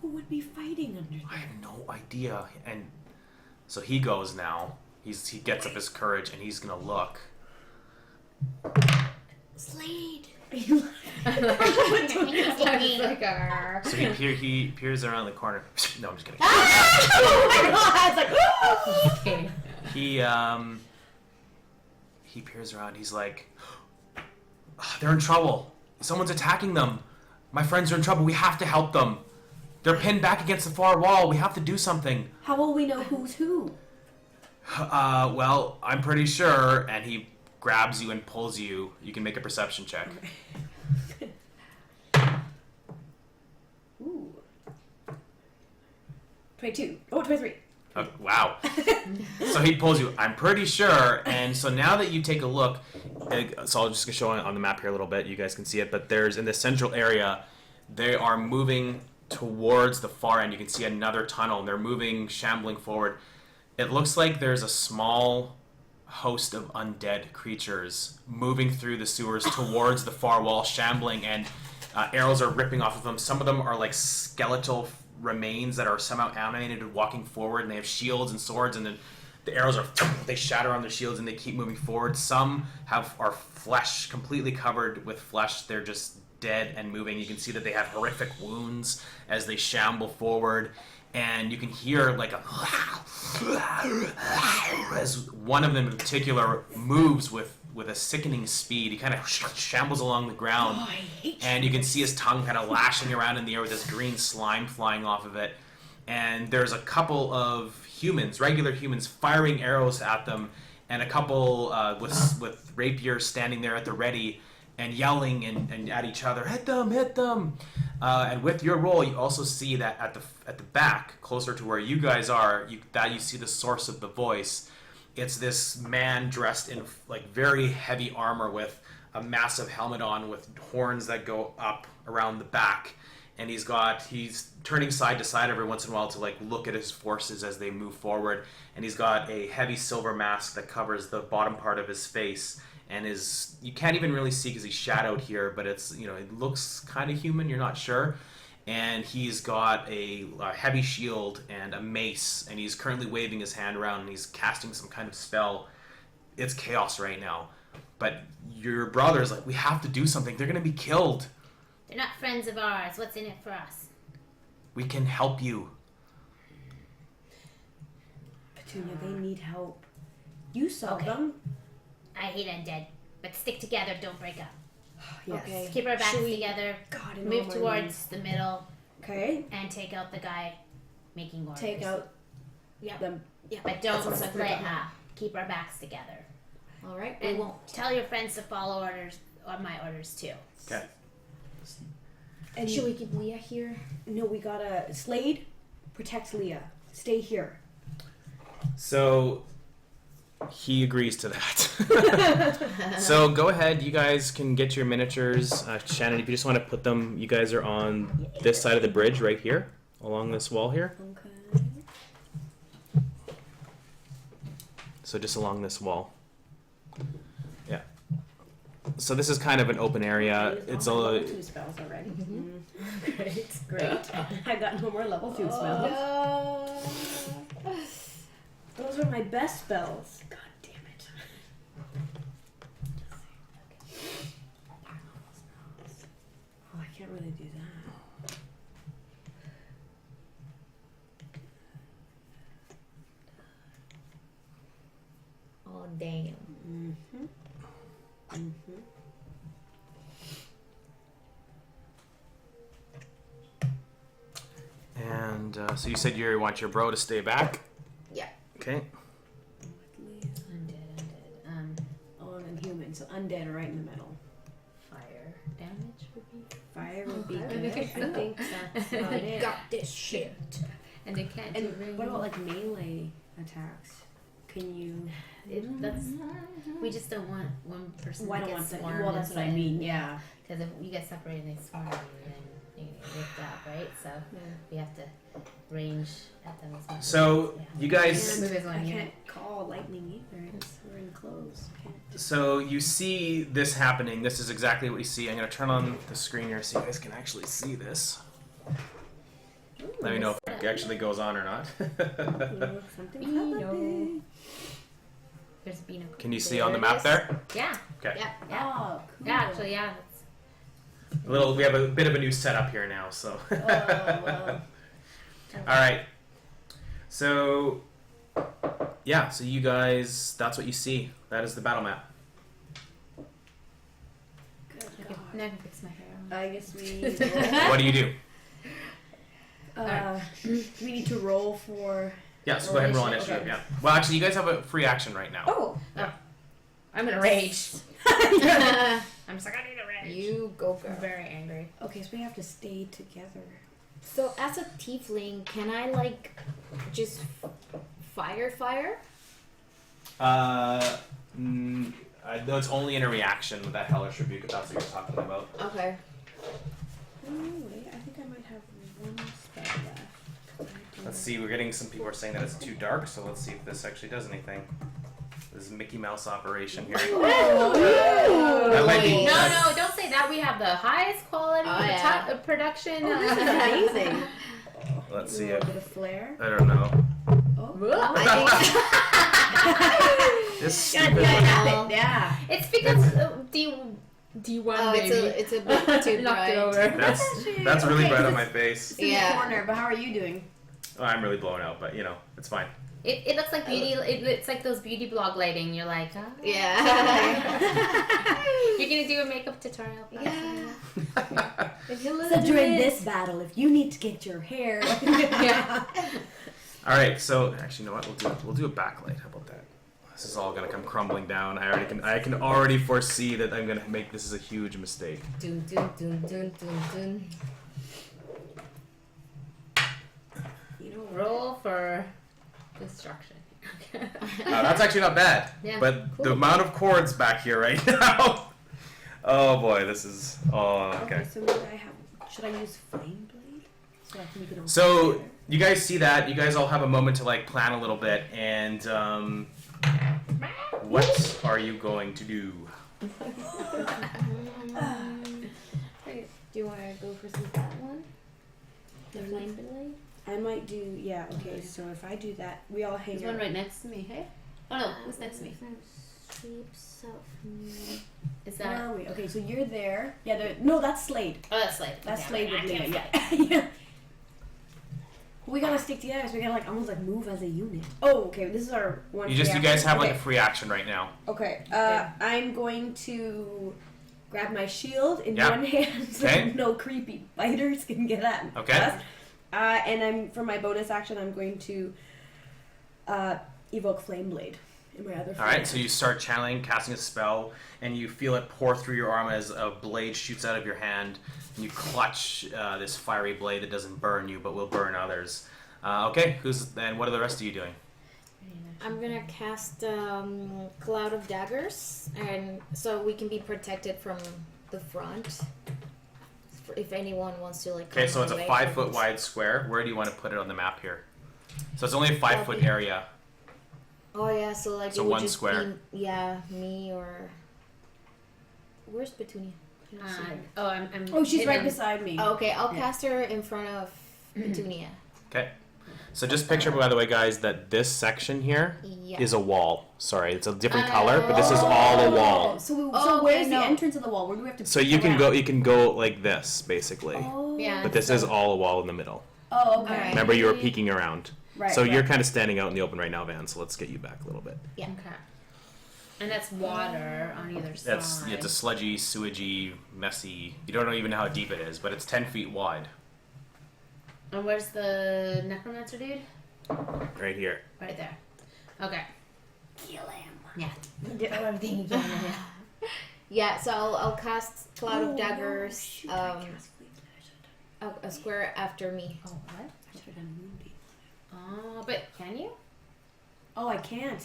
Who would be fighting under there? I have no idea. And so he goes now. He gets up his courage, and he's gonna look. Slade. So he peers around the corner. No, I'm just kidding. Oh my god! It's like, He peers around. He's like, they're in trouble. Someone's attacking them. My friends are in trouble. We have to help them. They're pinned back against the far wall. We have to do something. how will we know who's who? Well, I'm pretty sure. And he grabs you and pulls you. You can make a perception check. Ooh. 22. Oh, 23. Wow. So he pulls you. I'm pretty sure. And so now that you take a look, so I'll just show on the map here a little bit. You guys can see it. But there's in the central area, they are moving towards the far end. You can see another tunnel, and they're moving, shambling forward. It looks like there's a small host of undead creatures moving through the sewers towards the far wall, shambling, and arrows are ripping off of them. Some of them are like skeletal remains that are somehow animated, walking forward, and they have shields and swords, and then the arrows they shatter on their shields, and they keep moving forward. Some are flesh, completely covered with flesh. They're just dead and moving. You can see that they have horrific wounds as they shamble forward, and you can hear like as one of them in particular moves with a sickening speed. He kind of shambles along the ground, and you can see his tongue kind of lashing around in the air with this green slime flying off of it. And there's a couple of humans, regular humans, firing arrows at them, and a couple with rapiers standing there at the ready and yelling and at each other, hit them, hit them. And with your roll, you also see that at the back, closer to where you guys are, you see the source of the voice. It's this man dressed in like very heavy armor with a massive helmet on with horns that go up around the back. And he's turning side to side every once in a while to like look at his forces as they move forward. And he's got a heavy silver mask that covers the bottom part of his face. And you can't even really see because he's shadowed here, but it looks kind of human, you're not sure. And he's got a heavy shield and a mace, and he's currently waving his hand around, and he's casting some kind of spell. It's chaos right now. But your brother's like, we have to do something. They're going to be killed. They're not friends of ours. What's in it for us? We can help you. Petunia, they need help. You saw Okay. them. I hate undead, but stick together. Don't break up. Yes. Okay. Keep our backs Should we- together. God, in Move all my towards names. the middle Okay. and take out the guy making orders. Take out Yep. them. But don't That's a split separate- up. Keep our backs together. All right. We And won't. tell your friends to follow orders or my orders too. Okay. And Should we keep Leah here? no, we gotta Slade protects Leah. Stay here. So he agrees to that. So go ahead, you guys can get your miniatures. Shannon, if you just want to put them, you guys are on this side of the bridge right here, along this wall here. Okay. So just along this wall. Yeah. So this is kind of an open area. It's level a 2 spells already. Great. I got no more level 2 spells. Those are my best spells. God damn it. Oh, I can't really do that. Oh, damn. Mm-hmm. Mm-hmm. And so you said you want your bro to stay back? Yeah. Okay. Undead. Oh, and human. So undead are right in the middle. Fire damage would be. Fire would be Fire good. would be I good. think that's about it. Got this shit. And they can't do And range. what about like melee attacks? Can you? That's. We just don't want one person Why to don't get want that? swarmed. Well, that's what I mean. Yeah. Because if you get separated and they swarm you, then you get ripped out, right? So we have to range at them as much. So Yeah. you guys. Move as one I unit. can't call lightning either. We're in close. So you see this happening. This is exactly what you see. I'm going to turn on the screen here so you guys can actually see this. Let me know if it actually goes on or not. Something's happening. There's Beano. Can you see on the map there? Yeah. Okay. Yeah. Oh, cool. Yeah, actually, yeah. We have a bit of a new setup here now, so. Oh, wow. All right. So, yeah. So you guys, that's what you see. That is the battle map. Good Okay, God. now I can fix my hair. I guess we What do you do? we need to roll for. Yeah. So go ahead and roll Okay. initiative. Yeah. Well, actually, you guys have a free action right now. Oh, I'm gonna rage. I'm just like, I need a rage. You go, girl. I'm very angry. okay. So we have to stay together. So as a tiefling, can I like just fire? No, it's only in a reaction with that hellish rebuke if that's what you're talking about. Okay. Oh wait, I think I might have one spell left. Let's see. We're getting some people are saying that it's too dark, so let's see if this actually does anything. This is Mickey Mouse operation here. That might be. No, don't say that. We have the highest quality production. This is amazing. Let's A see little if bit of flair. I don't know. Oh, This God, stupid. yeah. It's because D1 Oh, baby. it's a bit too knocked bright. it over. That's really Okay, bright on 'cause my face. It's in the corner, but how are you doing? Oh, I'm really blown out, but it's fine. It looks like beauty. It's like those beauty blog lighting. You're like, oh. Yeah. You're gonna do a makeup tutorial. Yeah. So during this battle, if you need to get your hair, Yeah. All right, so actually, you know what? We'll do a backlight. How about that? This is all gonna come crumbling down. I can already foresee that I'm gonna make this is a huge mistake. Dun, dun, dun, dun, dun, dun. you know, Roll for destruction. That's actually not bad. Yeah, But cool. the amount of cords back here right now. Oh boy, this is. Oh, okay. So maybe should I use flame blade? So I can make it all So together? you guys see that? You guys all have a moment to like plan a little bit, and what are you going to do? Do you want to go for some that one? The flame blade? I might do, yeah, okay, so if I do that, we all hang There's out. one right next to me. Hey. Oh no, who's next to me? Sweeps out from me. Is Where that? are we? Okay, so you're there. Yeah, no, that's Slade. Oh, that's Slade. That's Okay, Slade I with can't Leah, fight. yeah. Yeah. We gotta stick together, so we gotta almost move as a unit. Oh, okay, this is our one. You guys reaction. have like Okay. a free action right now. Okay, I'm going to grab my shield in Yeah. one hand so Okay. no creepy biters can get at Okay. us. And for my bonus action, I'm going to evoke Flame Blade in my other. All right, so you start channeling, casting a spell, and you feel it pour through your arm as a blade shoots out of your hand, and you clutch this fiery blade that doesn't burn you, but will burn others. Okay, and what are the rest of you doing? I'm gonna cast Cloud of Daggers, and so we can be protected from the front. If anyone wants to like. Okay, so it's a away 5 from foot us. wide square. Where do you want to put it on the map here? So it's only a 5 foot area. Oh yeah, so like So it would one just square. be me or. Where's Petunia? I don't see her. I'm Oh, she's right hidden. beside me. Oh, okay, I'll Yeah. cast her in front of Petunia. Okay. So just picture, by the way, guys, that this section here is Yeah. a wall. Sorry, it's a different color, but this is all a wall. So Oh, where's okay, no. the entrance of the wall? Where do we have to? So you can go like this, basically. Oh. Yeah. But this is all a wall in the middle. Oh, okay. Alright. Remember, you were peeking around. Right. So you're right. kind of standing out in the open right now, Van. So let's get you back a little bit. Yeah. Okay. And that's water on either side. It's a sludgy, sewagey, messy. You don't even know how deep it is, but it's 10 feet wide. And where's the necromancer dude? Right here. Right there. Okay. Kill him. Yeah. Do everything you can. Yeah. Yeah, so I'll cast Cloud Oh, of no, Daggers, shoot, I cast Fleet Flash. a square after me. Oh, what? I should have done Moonbeam. Oh, but can you? Oh, I can't.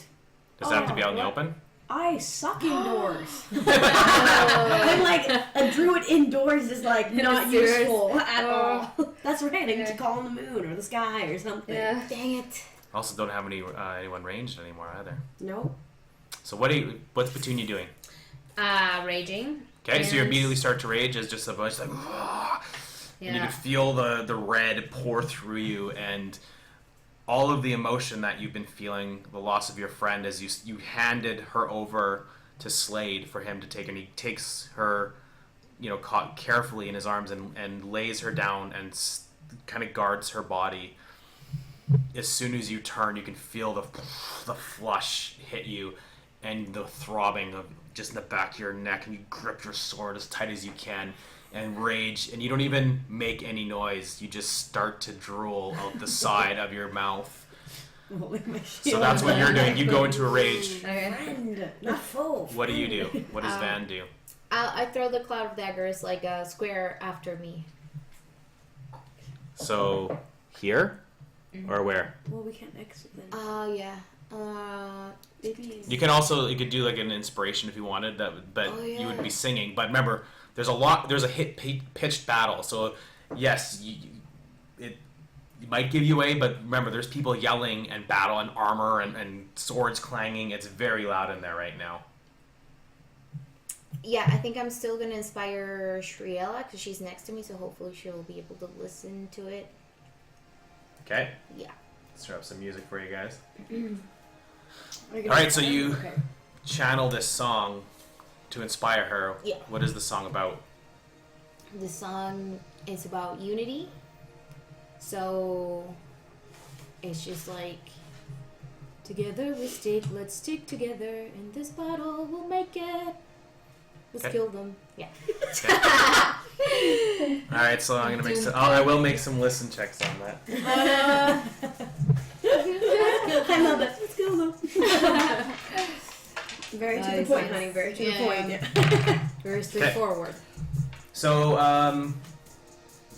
Does it have to be out in the what? open? I suck indoors. I'm like a druid indoors is like not Serious? useful at Oh. all. That's right. I need Yeah. to call on the moon or the sky or something. Yeah. Dang it. Also, don't have anyone ranged anymore either. No. So what's Petunia doing? Raging. Okay, so you And- immediately start to rage as just a bunch like, and you can feel the red pour through you, and all of the emotion that you've been feeling, the loss of your friend, as you handed her over to Slade for him to take, and he takes her, caught carefully in his arms and lays her down and kind of guards her body. As soon as you turn, you can feel the flush hit you, and the throbbing of just in the back of your neck, and you grip your sword as tight as you can and rage, and you don't even make any noise. You just start to drool out the side of your mouth. So that's what you're doing. You go into a rage. Friend, not foe. What do you do? What does Van do? I throw the Cloud of Daggers like a square after me. So here or where? Well, we can't exit then. Yeah. Maybe. You could do like an inspiration if you wanted, but Oh, you would yeah. be singing. But remember, there's a pitched battle. So yes, it might give you away, but remember, there's people yelling and battle and armor and swords clanging. It's very loud in there right now. Yeah, I think I'm still gonna inspire Shriela because she's next to me, so hopefully she'll be able to listen to it. Okay. Yeah. Let's throw up some music for you guys. All right, so you- Okay. Channel this song to inspire her. Yeah. What is the song about? The song is about unity, so it's just like together let's stick together, and this battle will make it. Let's Okay. kill them. Yeah. All right, so I'm gonna make some. I will make some listen checks on that. I love it. Let's go, though. Very to the Nice, point, nice. honey. Very to Yeah. the point. Very straightforward. So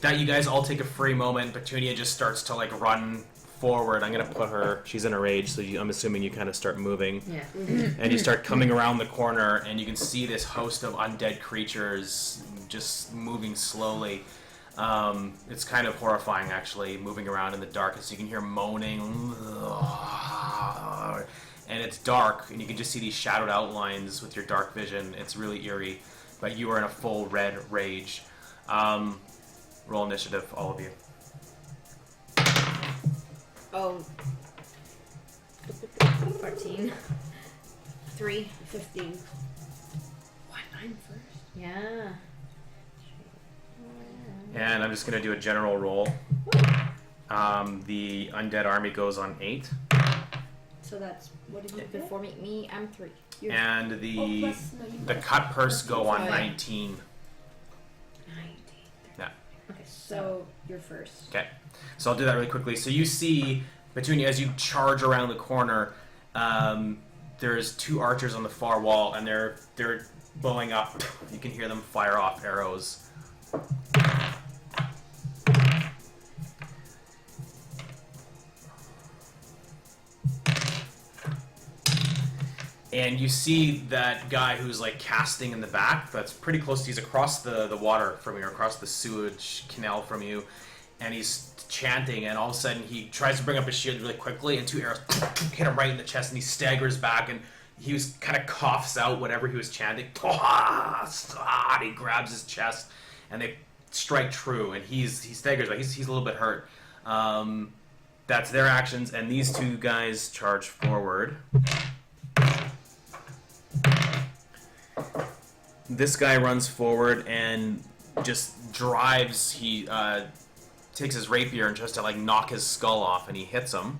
that you guys all take a free moment. Petunia just starts to like run forward. I'm gonna put her. She's in a rage, so I'm assuming you kind of start moving. Yeah. And you start coming around the corner, and you can see this host of undead creatures just moving slowly. It's kind of horrifying, actually, moving around in the dark, as you can hear moaning, and it's dark, and you can just see these shadowed outlines with your dark vision. It's really eerie, but you are in a full red rage. Roll initiative, all of you. Oh, 14. 3. 15. What? I'm first? Yeah. And I'm just going to do a general roll. The undead army goes on 8. So that's what did you get? Before me, I'm 3. You're- And Oh, the plus- cutpurse go on Five. 19. 19. Yeah. Okay, So you're first. Okay. So I'll do that really quickly. So you see, Petunia, as you charge around the corner, there's 2 archers on the far wall, and they're blowing up. You can hear them fire off arrows. And you see that guy who's like casting in the back. That's pretty close. He's across the water from you, across the sewage canal from you, and he's chanting. And all of a sudden, he tries to bring up his shield really quickly, and 2 arrows hit him right in the chest, and he staggers back, and he was kind of coughs out whatever he was chanting. And he grabs his chest, and they strike true, and he staggers back. He's a little bit hurt. That's their actions, and these 2 guys charge forward. This guy runs forward and just drives. He takes his rapier and tries to like knock his skull off, and he hits him.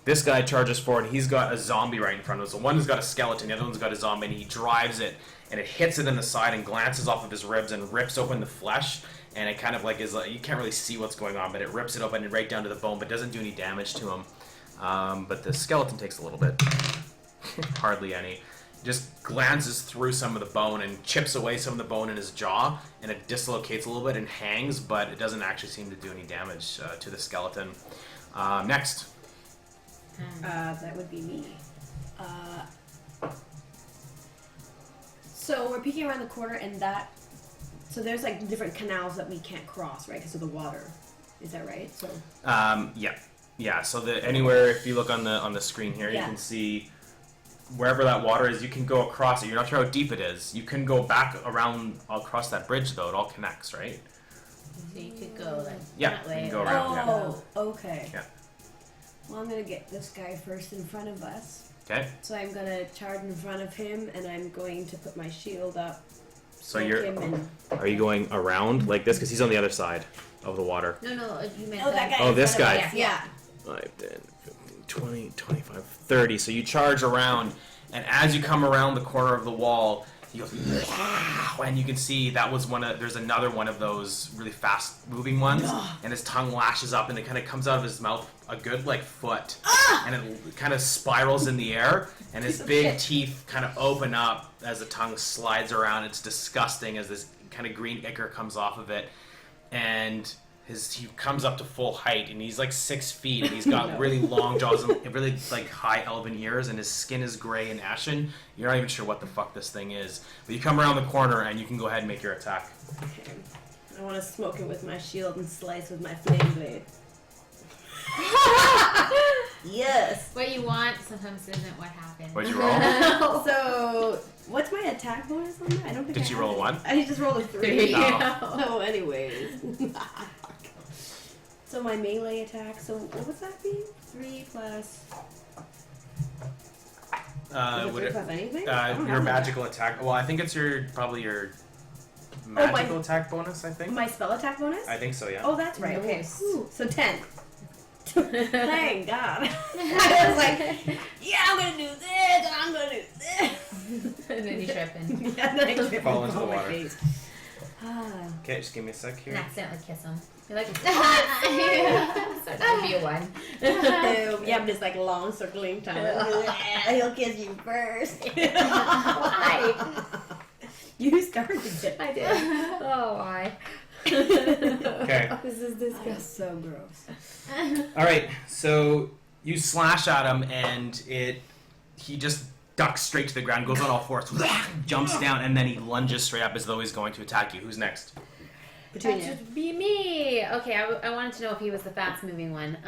This guy charges forward. He's got a zombie right in front of him. So one has got a skeleton, the other one's got a zombie, and he drives it, and it hits it in the side and glances off of his ribs and rips open the flesh. And it kind of like is like, you can't really see what's going on, but it rips it open and right down to the bone, but doesn't do any damage to him. But the skeleton takes a little bit, hardly any. Just glances through some of the bone and chips away some of the bone in his jaw, and it dislocates a little bit and hangs, but it doesn't actually seem to do any damage to the skeleton. Next. That would be me. So we're peeking around the corner, and so there's like different canals that we can't cross, right, because of the water. Is that right? So. Yeah. So anywhere, if you look on the screen here, you can see. Wherever that water is, you can go across it. You're not sure how deep it is. You can go back around across that bridge, though. It all connects, right? So you could go like Yeah, that you way. can go around. Okay. Yeah. Well, I'm gonna get this guy first in front of us. Okay. So I'm gonna charge in front of him, and I'm going to put my shield up. So poke are you going around like this? Because he's on the other side of the water. No, you meant that guy. Oh, this in front guy. of us, Yeah. 5, 10, 15, 20, 25, 30. So you charge around, and as you come around the corner of the wall, he goes, and you can see that was there's another one of those really fast moving ones, and his tongue lashes up, and it kind of comes out of his mouth a good like foot, and it kind of spirals in the air, and his big teeth kind of open up as the tongue slides around. It's disgusting as this kind of green ichor comes off of it, and he comes up to full height, and he's like 6 feet, and he's got really long jaws and really like high elven ears, and his skin is gray and ashen. You're not even sure what the fuck this thing is, but you come around the corner and you can go ahead and make your attack. Okay. I want to smoke it with my shield and slice with my flame blade. Yes. What you want sometimes isn't what happens. What'd you roll? So, what's my attack bonus on that? I don't think. Did you roll a 1? I just rolled a 3. Oh. So, anyways. So my melee attack. So what would that be? 3 plus. Would it, plus anything? I don't your have magical attack. Well, I think it's probably your magical attack bonus. I think. My spell attack bonus? I think so. Yeah. Oh, that's right. Okay. Nice. Ooh, so 10. Thank God. I was like, yeah, I'm gonna do this, and I'm gonna do this. And then you trip and And then I trip Fall and into the my water. face. Okay, just give me a sec here. accidentally kiss him. You're like, so that would be a 1. Yeah, this like long circling tongue. He'll kiss you first. Why? You started it. I did. Oh, why? Okay. This is That's disgusting. so gross. All right. So you slash at him, and he just ducks straight to the ground, goes on all fours, jumps down, and then he lunges straight up as though he's going to attack you. Who's next? That should be me. Okay, I wanted to know if he was the fast moving one.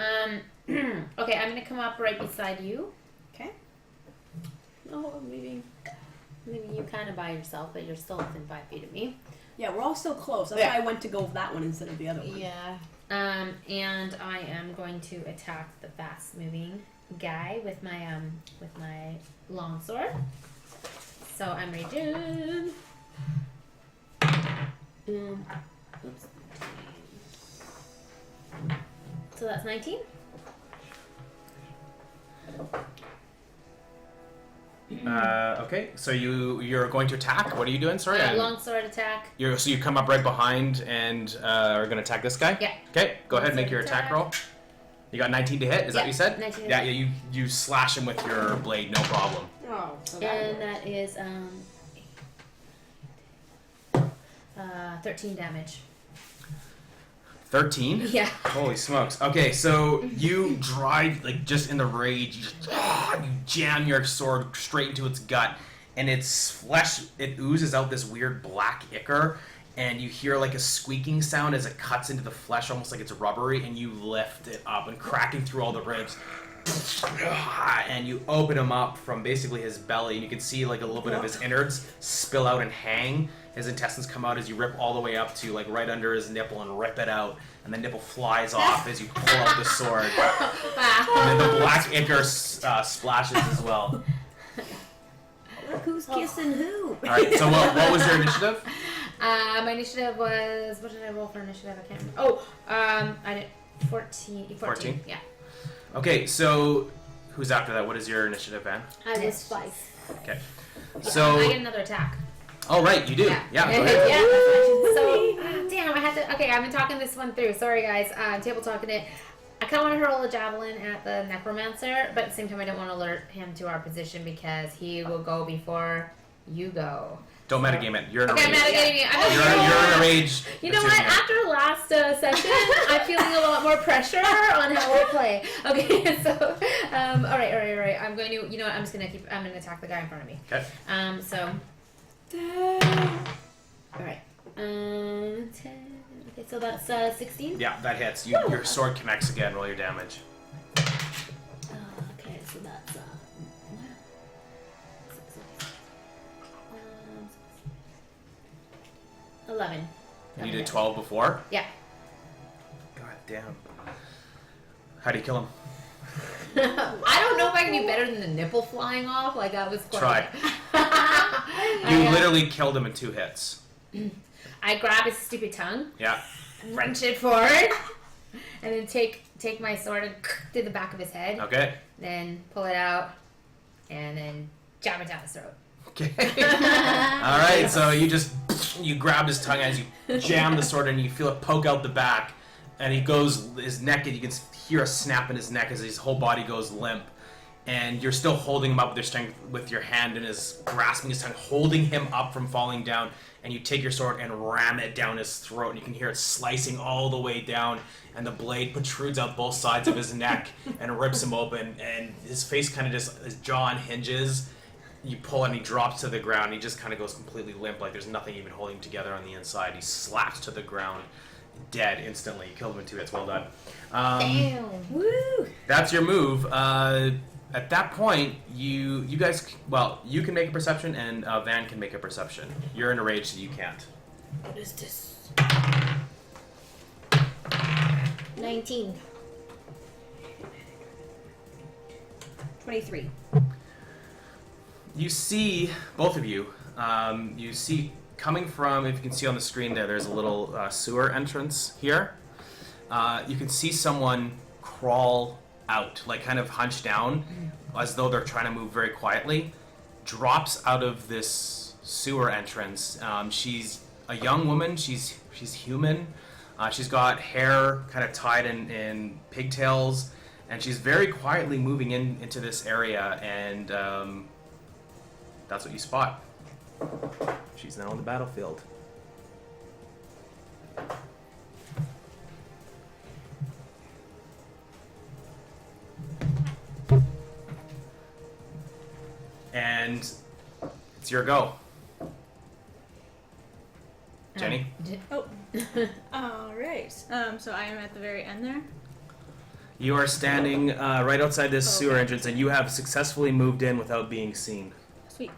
Okay, I'm gonna come up right beside you. Okay. Oh, I'm leaving you kind of by yourself, but you're still within 5 feet of me. Yeah, we're all still close. That's why I went to go with that one instead of the other one. Yeah. And I am going to attack the fast moving guy with my long sword. So I'm raging. Oops. So that's 19. Okay. So you're going to attack. What are you doing? Sorry. Long sword attack. So you come up right behind and are going to attack this guy. Yeah. Okay. Go ahead and Long make your sword attack roll. You got 19 to hit. Is that what you said? 19 to Yeah, hit. yeah. You slash him with your blade, no problem. Oh, so And that is 13 damage. 13. Yeah. Holy smokes. Okay, so you drive, like, just in the rage, you jam your sword straight into its gut, and its flesh, it oozes out this weird black ichor, and you hear, like, a squeaking sound as it cuts into the flesh, almost like it's rubbery, and you lift it up, and cracking through all the ribs, and you open him up from basically his belly, and you can see, like, a little bit of his innards spill out and hang. His intestines come out as you rip all the way up to, like, right under his nipple and rip it out. And the nipple flies off as you pull out the sword. And then the black ichor splashes as well. Look who's kissing who. Alright, so what was your initiative? My initiative was... What did I roll for initiative? I can't remember. Oh, I did 14. 14? Yeah. Okay, so who's after that? What is your initiative, Van? I was 5. Okay. I So... get another attack. Oh, right, you do. Yeah. Yeah, go ahead. Yeah, that's what I should- so, damn, I had to... Okay, I've been talking this one through. Sorry, guys. Table talking it. I kind of want to hurl a javelin at the necromancer, but at the same time, I don't want to alert him to our position because he will go before you go. Don't metagame it. You're in a Okay, I'm rage. metagaming it. I know You're in a rage. You know what? After the last session, I'm feeling a lot more pressure on how I play. Okay, so, all right. I'm going to, you know what? I'm going to attack the guy in front of me. Okay. So, all right. 10. Okay, so that's 16. Yeah, that hits. Your sword connects again. Roll your damage. Okay, so that's 11. You did 12 before? Yeah. God damn. How do you kill him? I don't know if I can do better than the nipple flying off. Like that was quite. Try. You literally killed him in 2 hits. I grab his stupid tongue, Yeah. wrench it forward, and then take my sword and through the back of his head. Okay. Then pull it out, and then jab it down his throat. Okay. All right. So you grab his tongue as you jam the sword, and you feel it poke out the back, and he goes his neck, and you can hear a snap in his neck as his whole body goes limp. And you're still holding him up with your strength, with your hand, and is grasping his tongue, holding him up from falling down. And you take your sword and ram it down his throat, and you can hear it slicing all the way down, and the blade protrudes out both sides of his neck and rips him open, and his face kind of just, his jaw unhinges. You pull and he drops to the ground. He just kind of goes completely limp, like there's nothing even holding him together on the inside. He slaps to the ground, dead instantly. You killed him in 2 hits. Well done. Damn. Woo! That's your move. At that point, you guys, well, you can make a perception, and Van can make a perception. You're in a rage, so you can't. What is this? 19. 23. You see, both of you, you see coming from, if you can see on the screen there's a little sewer entrance here. You can see someone crawl out, like kind of hunched down, as though they're trying to move very quietly, drops out of this sewer entrance. She's a young woman, she's human. She's got hair kind of tied in pigtails, and she's very quietly moving into this area, and that's what you spot. She's now on the battlefield. And it's your go. Jenny? Oh. All right. So I am at the very end there. You are standing right outside this sewer Okay. entrance, and you have successfully moved in without being seen. Sweet.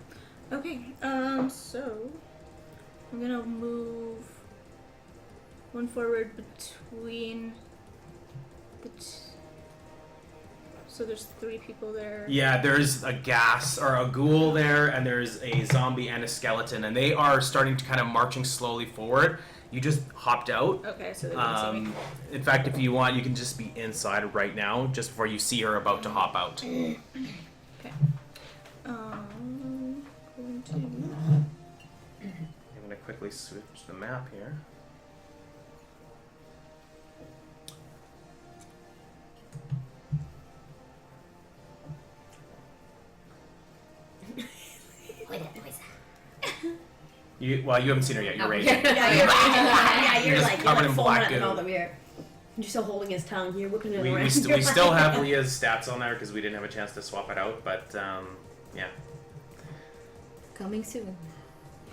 Okay. So I'm gonna move one forward between the. So there's 3 people there. Yeah, there's a gas or a ghoul there, and there's a zombie and a skeleton, and they are starting to kind of marching slowly forward. You just hopped out. Okay, so they didn't see me. In fact, if you want, you can just be inside right now, just before you see her about to hop out. Okay. Going to. I'm going to quickly switch the map here. You haven't seen her yet. You're raging. You're just like, covered in foaming black at the goo. mouth over here. You're still holding his tongue. You're whipping it We around. still have Leah's stats on there because we didn't have a chance to swap it out, but yeah. Coming soon.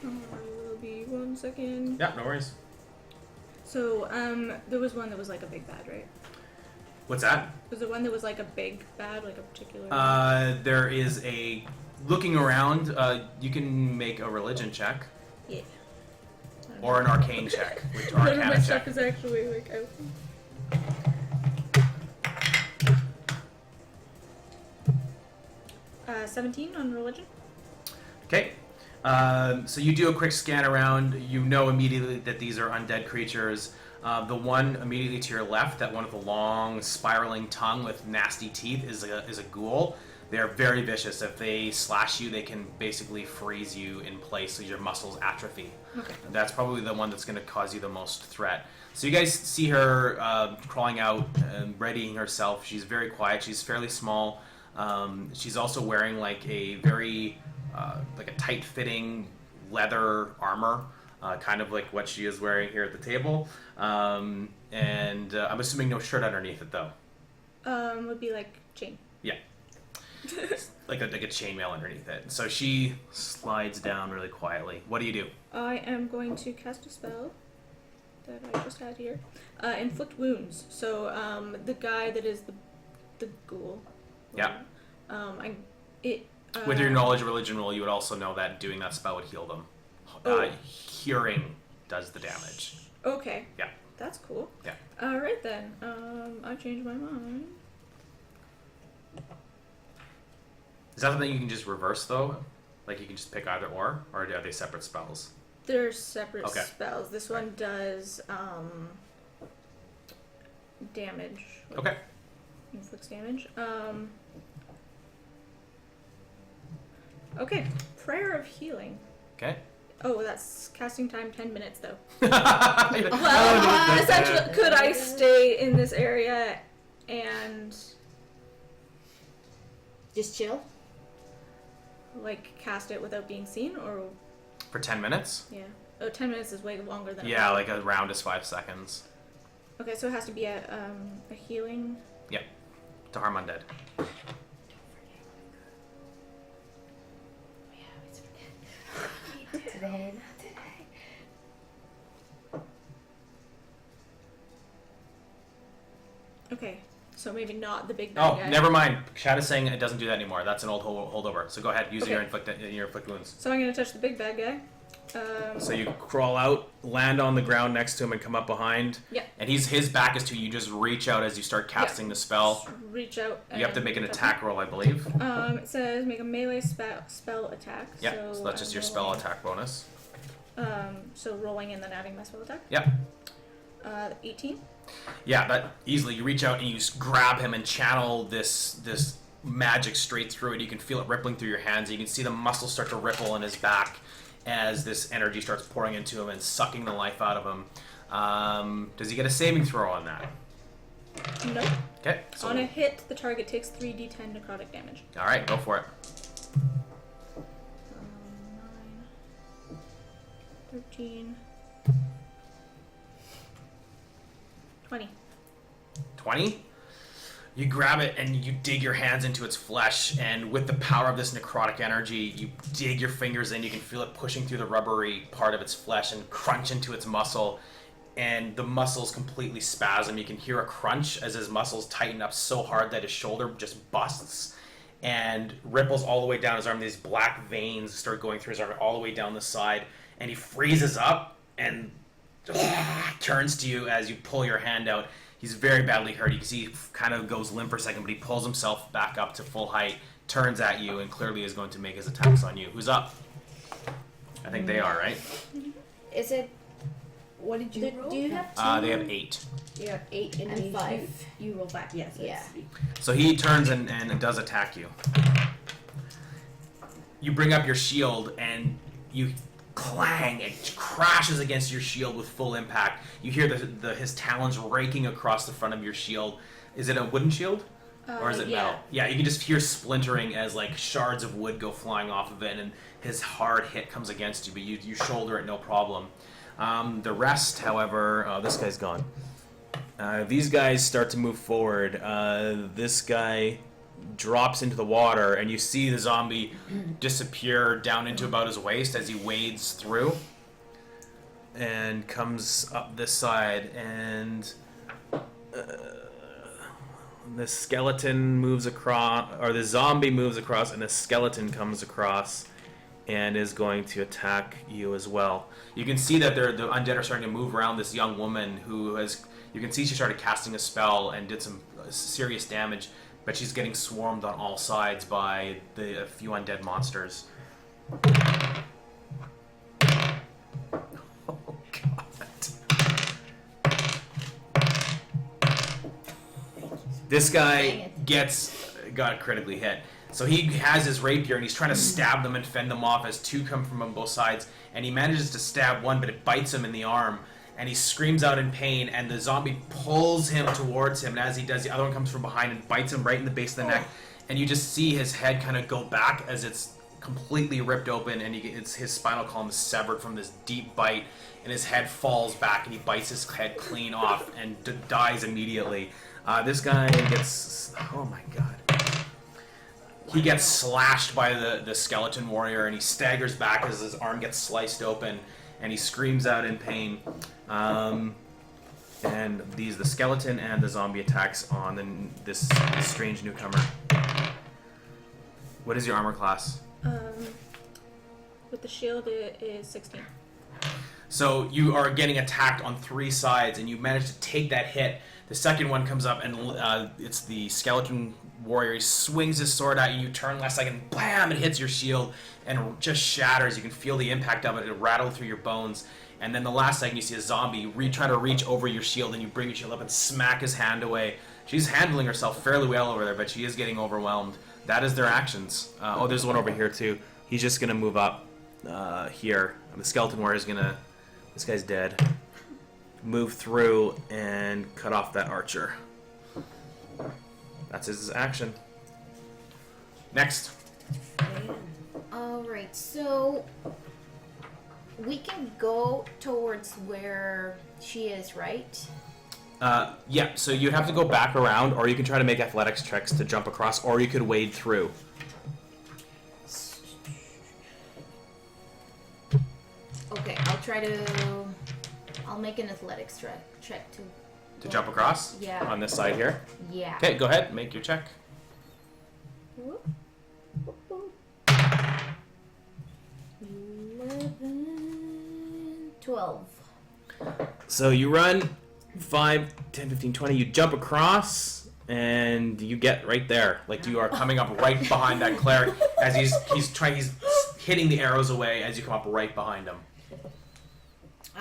Will be 1 second. Yeah, no worries. So, there was one that was like a big bad, right? What's that? Was there one that was like a big bad, like a particular? There is a... Looking around, you can make a religion check. Yeah. Or an arcane check. Which None of my arcana stuff check. is actually like out. 17 on religion. Okay. So you do a quick scan around. You know immediately that these are undead creatures. The one immediately to your left, that one with the long, spiraling tongue with nasty teeth, is a ghoul. They're very vicious. If they slash you, they can basically freeze you in place so your muscles atrophy. Okay. That's probably the one that's going to cause you the most threat. So you guys see her crawling out and readying herself. She's very quiet. She's fairly small. She's also wearing like a very like a tight-fitting leather armor, kind of like what she is wearing here at the table. And I'm assuming no shirt underneath it though. Would be like chain. Yeah. like a chainmail underneath it. So she slides down really quietly. What do you do? I am going to cast a spell that I just had here. Inflict wounds. So the guy that is the ghoul. Yeah. With your knowledge of religion roll, you would also know that doing that spell would heal them. Hearing does the damage. Okay. Yeah. That's cool. Yeah. Alright then. I changed my mind. Is that something you can just reverse though? Like you can just pick either or are they separate spells? They're separate Okay. spells. This one does damage. Okay. Inflicts damage. Okay. Prayer of healing. Okay. Oh, that's casting time 10 minutes though. Well, Essentially, could I stay in this area and Just chill. like cast it without being seen, or For 10 minutes? yeah? Oh, 10 minutes is way longer than. Yeah, like a round is 5 seconds. Okay, so it has to be a healing. Yep. To harm undead. Today, not today. Okay, so maybe not the big bad Oh, guy. never mind. Chad is saying it doesn't do that anymore. That's an old holdover. So go ahead, use Okay. your inflict wounds. So I'm gonna touch the big bad guy. So you crawl out, land on the ground next to him, and come up behind. Yeah. And his back is to you. You just reach out as you start casting the spell. Just reach out. You have to and make an touch attack roll, I believe. him. It says make a melee spell attack. Yeah. So that's just I'm your spell rolling- attack bonus. So rolling and then adding my spell attack. Yeah. 18. Yeah, that easily. You reach out and you grab him and channel this magic straight through it. You can feel it rippling through your hands. You can see the muscles start to ripple in his back as this energy starts pouring into him and sucking the life out of him. Does he get a saving throw on that? No. Okay. So, On a hit, the target takes 3d10 necrotic damage. all right, go for it. 9, 13, 20. 20. You grab it and you dig your hands into its flesh, and with the power of this necrotic energy, you dig your fingers in. You can feel it pushing through the rubbery part of its flesh and crunch into its muscle, and the muscles completely spasm. You can hear a crunch as his muscles tighten up so hard that his shoulder just busts and ripples all the way down his arm. These black veins start going through his arm all the way down the side, and he freezes up and turns to you as you pull your hand out. He's very badly hurt. You can see he kind of goes limp for a second, but he pulls himself back up to full height, turns at you, and clearly is going to make his attacks on you. Who's up? I think they are, right? Is it? What did you roll? Do you have two? They have 8. You have 8 and, And 5. You roll 5. Yes. Yeah. So he turns and does attack you. You bring up your shield, and you clang, it crashes against your shield with full impact. You hear his talons raking across the front of your shield. Is it a wooden shield? Or is it metal? Yeah, you can just hear splintering as like shards of wood go flying off of it, and his hard hit comes against you, but you shoulder it no problem. The rest, however, this guy's gone. These guys start to move forward. This guy drops into the water, and you see the zombie disappear down into about his waist as he wades through and comes up this side, and the skeleton moves across, or the zombie moves across, and the skeleton comes across and is going to attack you as well. You can see that the undead are starting to move around this young woman who has... You can see she started casting a spell and did some serious damage, but she's getting swarmed on all sides by a few undead monsters. Oh, God. This guy got critically hit. So he has his rapier, and he's trying to stab them and fend them off as two come from on both sides. And he manages to stab one, but it bites him in the arm. And he screams out in pain, and the zombie pulls him towards him. And as he does, the other one comes from behind and bites him right in the base of the neck. And you just see his head kind of go back as it's completely ripped open, and his spinal column is severed from this deep bite. And his head falls back, and he bites his head clean off and dies immediately. This guy gets... Oh, my God. He gets slashed by the skeleton warrior, and he staggers back as his arm gets sliced open, and he screams out in pain. And the skeleton and the zombie attacks on this strange newcomer. What is your armor class? With the shield, it is 16. So you are getting attacked on three sides, and you manage to take that hit. The second one comes up, and it's the skeleton warrior. He swings his sword at you. You turn last second, blam! It hits your shield and just shatters. You can feel the impact of it. It rattled through your bones. And then the last second, you see a zombie try to reach over your shield, and you bring your shield up and smack his hand away. She's handling herself fairly well over there, but she is getting overwhelmed. That is their actions. There's one over here too. He's just gonna move up here. The skeleton warrior is gonna... This guy's dead. Move through and cut off that archer. That's his action. Next. Alright, so we can go towards where she is, right? Yeah, so you have to go back around, or you can try to make athletics checks to jump across, or you could wade through. Okay, I'll make an athletics check to jump across? Yeah. On this side here? Yeah. Okay, go ahead, make your check. 11, 12. So you run 5, 10, 15, 20, you jump across, and you get right there. Like you are coming up right behind that cleric as he's hitting the arrows away as you come up right behind him.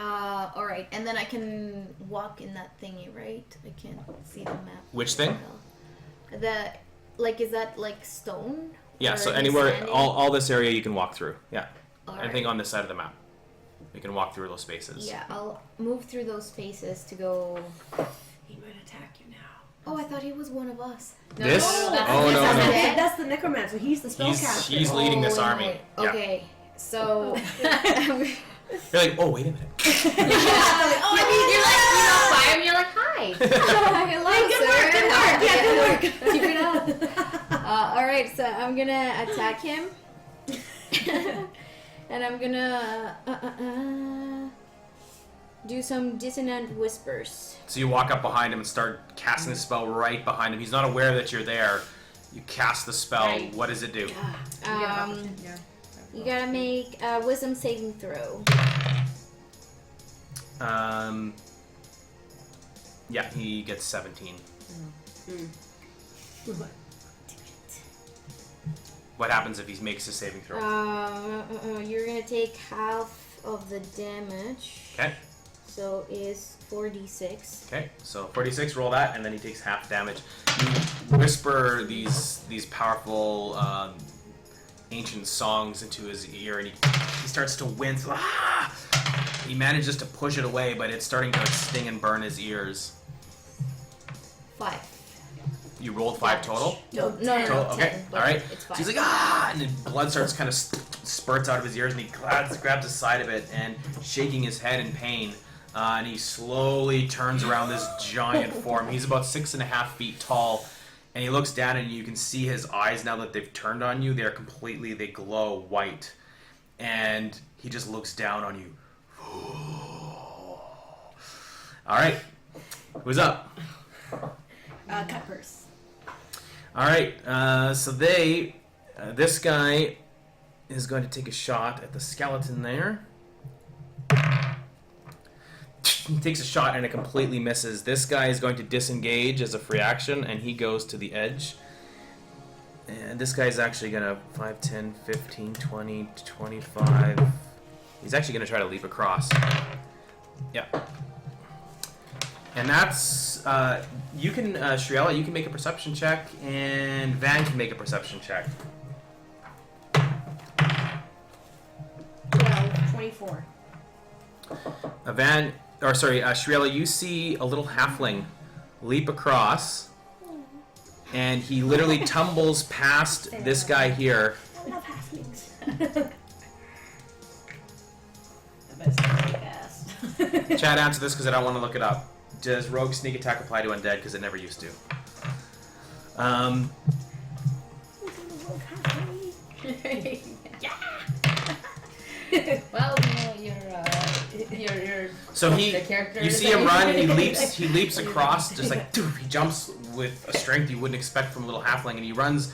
Alright, and then I can walk in that thingy, right? I can't see the map. Which thing? Is that like stone? Yeah, Or so is anywhere, sandy? all this area you can walk through. Yeah. All Anything right. on this side of the map. You can walk through those spaces. Yeah, I'll move through those spaces to go... He might attack you now. Oh, I thought he was one of us. This? that's- Oh, no, no. That's the necromancer. He's the spellcaster. He's leading this wait, army. wait. Yeah. Okay, so... You're like, oh, wait a minute. You're like, fire, and you're like, hi. Hello, Good work. Keep it up. Alright, so I'm gonna attack him. And I'm gonna do some dissonant whispers. So you walk up behind him and start casting the spell right behind him. He's not aware that you're there. You cast the spell. Right. What does it do? You gotta make a wisdom saving throw. Yeah, he gets 17. What happens if he makes a saving throw? You're gonna take half of the damage. Okay. So is 4d6. Okay, so 46, roll that, and then he takes half damage. You whisper these powerful ancient songs into his ear, and he starts to wince. Ah! He manages to push it away, but it's starting to sting and burn his ears. 5. You rolled 5 total? No, Total? Okay, 10, but alright. It's So fine. he's like, ah! And then blood starts kind of spurts out of his ears, and he grabs the side of it and shaking his head in pain. And he slowly turns around this giant form. He's about 6.5 feet tall. And he looks down, and you can see his eyes now that they've turned on you. They glow white. And he just looks down on you. Alright. Who's up? Cutpurse. Alright, so this guy is going to take a shot at the skeleton there. He takes a shot and it completely misses. This guy is going to disengage as a free action, and he goes to the edge. And this guy's actually going to 5, 10, 15, 20, 25. He's actually going to try to leap across. Yeah. And that's, you can, Shriela, you can make a perception check, and Van can make a perception check. 24. Shriela, you see a little halfling leap across, and he literally tumbles past this guy here. I love halflings. Chat, answer this because I don't want to look it up. Does rogue sneak attack apply to undead? Because it never used to. Well, you're So the character you see him run. He leaps across, just like doof, he jumps with a strength you wouldn't expect from a little halfling, and he runs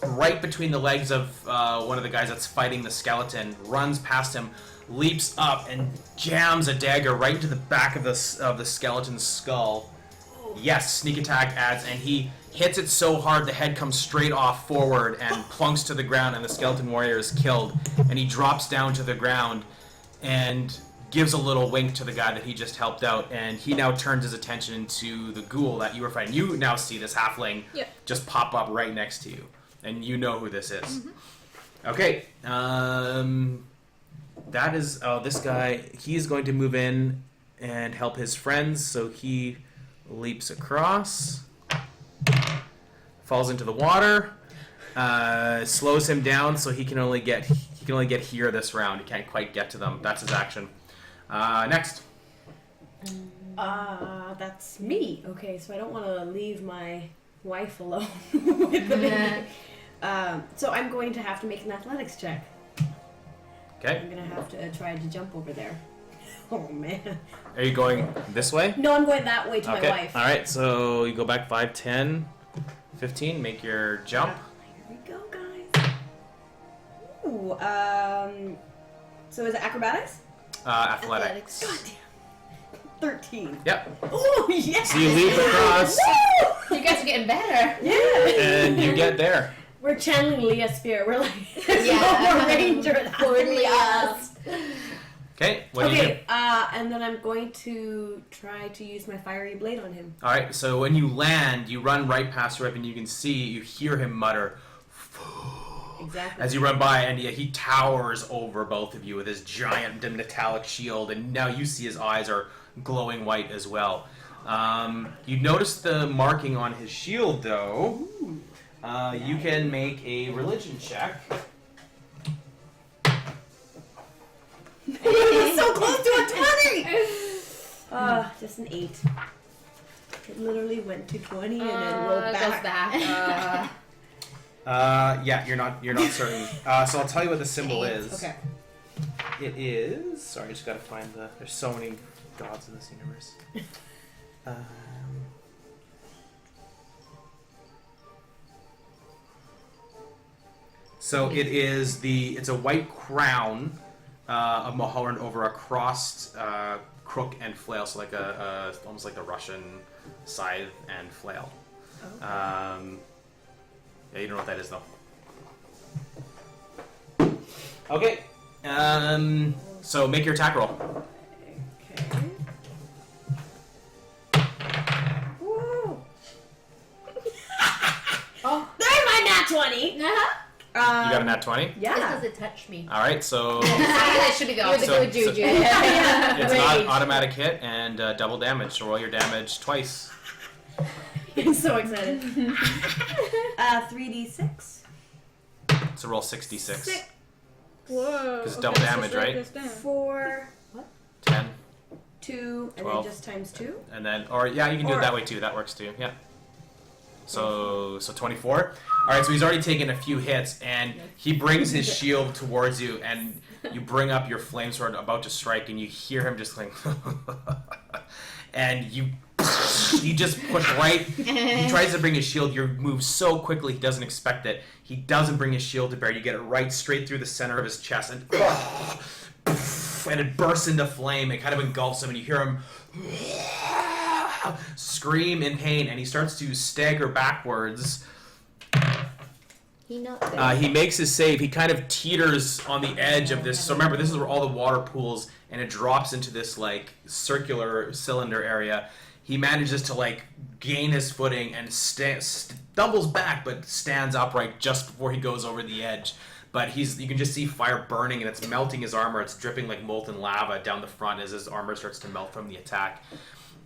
right between the legs of one of the guys that's fighting the skeleton. Runs past him, leaps up, and jams a dagger right into the back of the skeleton's skull. Yes, sneak attack adds, and he hits it so hard the head comes straight off forward and plunks to the ground, and the skeleton warrior is killed. And he drops down to the ground and gives a little wink to the guy that he just helped out, and he now turns his attention to the ghoul that you were fighting. You now see this halfling just pop up right next to you, and you know who this is. Mm-hmm. Okay, that is this guy. He's going to move in and help his friends, so he leaps across, falls into the water, slows him down, so he can only get here this round. He can't quite get to them. That's his action. Next. That's me. Okay, so I don't want to leave my wife alone with the baby. So I'm going to have to make an athletics check. Okay. I'm going to have to try to jump over there. Oh, man. Are you going this way? No, I'm going that way to Okay. my wife. All right. So you go back 5, 10, 15. Make your jump. Here we go, guys. Ooh, so is it acrobatics? Athletics. God damn. 13. Yep. Oh, yes! So you leap across, You guys are getting better. Yeah! and you get there. We're channeling Leah's spirit. We're like, Yeah. no more ranger. It has to be us. Okay. What do you do? Okay, and then I'm going to try to use my fiery blade on him. All right. So when you land, you run right past Rip, and you hear him mutter. Exactly. As you run by, and he towers over both of you with his giant metallic shield, and now you see his eyes are glowing white as well. You notice the marking on his shield, though. You can make a religion check. So close to a 20! Just an 8. It literally went to 20 and then rolled Goes back. Yeah, you're not certain. So I'll tell you what the symbol is. Okay. It is. Sorry, I just gotta find the. There's so many gods in this universe. So it is it's a white crown of Mulholland over a crossed crook and flail, so like almost like the Russian scythe and flail. Yeah, you don't know what that is though. Okay. So make your attack roll. Okay. Woo! Oh, there's my nat 20! You got a nat 20? Yeah. Just because it touched me. All right, so That should be the You're the opposite. good juju. it's Rage. automatic hit and double damage. So roll your damage twice. I'm so excited. 3d6. So roll 66. Six. Whoa. 'Cause it's double damage, so write right? this down. 4, 10. 2, and 12. then just times 2. And then, or yeah, you can do it Or- that way too. That works too. Yeah. So 24. All right. So he's already taken a few hits, and he brings his shield towards you, and you bring up your flame sword about to strike, and you hear him just like, and you just push right. He tries to bring his shield. You move so quickly, he doesn't expect it. He doesn't bring his shield to bear. You get it right straight through the center of his chest, and it bursts into flame. It kind of engulfs him, and you hear him scream in pain, and he starts to stagger backwards. He not there. He makes his save. He kind of teeters on the edge of this. So remember, this is where all the water pools, and it drops into this like circular cylinder area. He manages to like gain his footing and stumbles back, but stands upright just before he goes over the edge. But you can just see fire burning, and it's melting his armor. It's dripping like molten lava down the front as his armor starts to melt from the attack.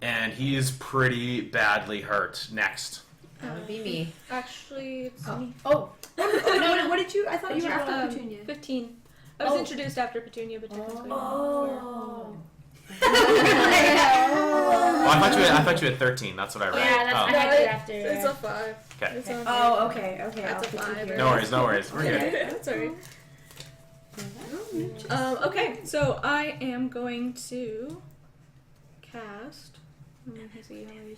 And he is pretty badly hurt. Next. That would be me. Actually, it's me. Oh. No, what did you? I thought you were after Petunia. 15. I was introduced after Petunia, but technically. Oh. Oh, I thought you had 13. That's what I read. Yeah, that's what I had to do after. It's a 5. Okay. It's on Oh, okay. That's I'll a put you 5. here. No worries. We're good. That's alright. Okay, so I am going to cast. Let's see how many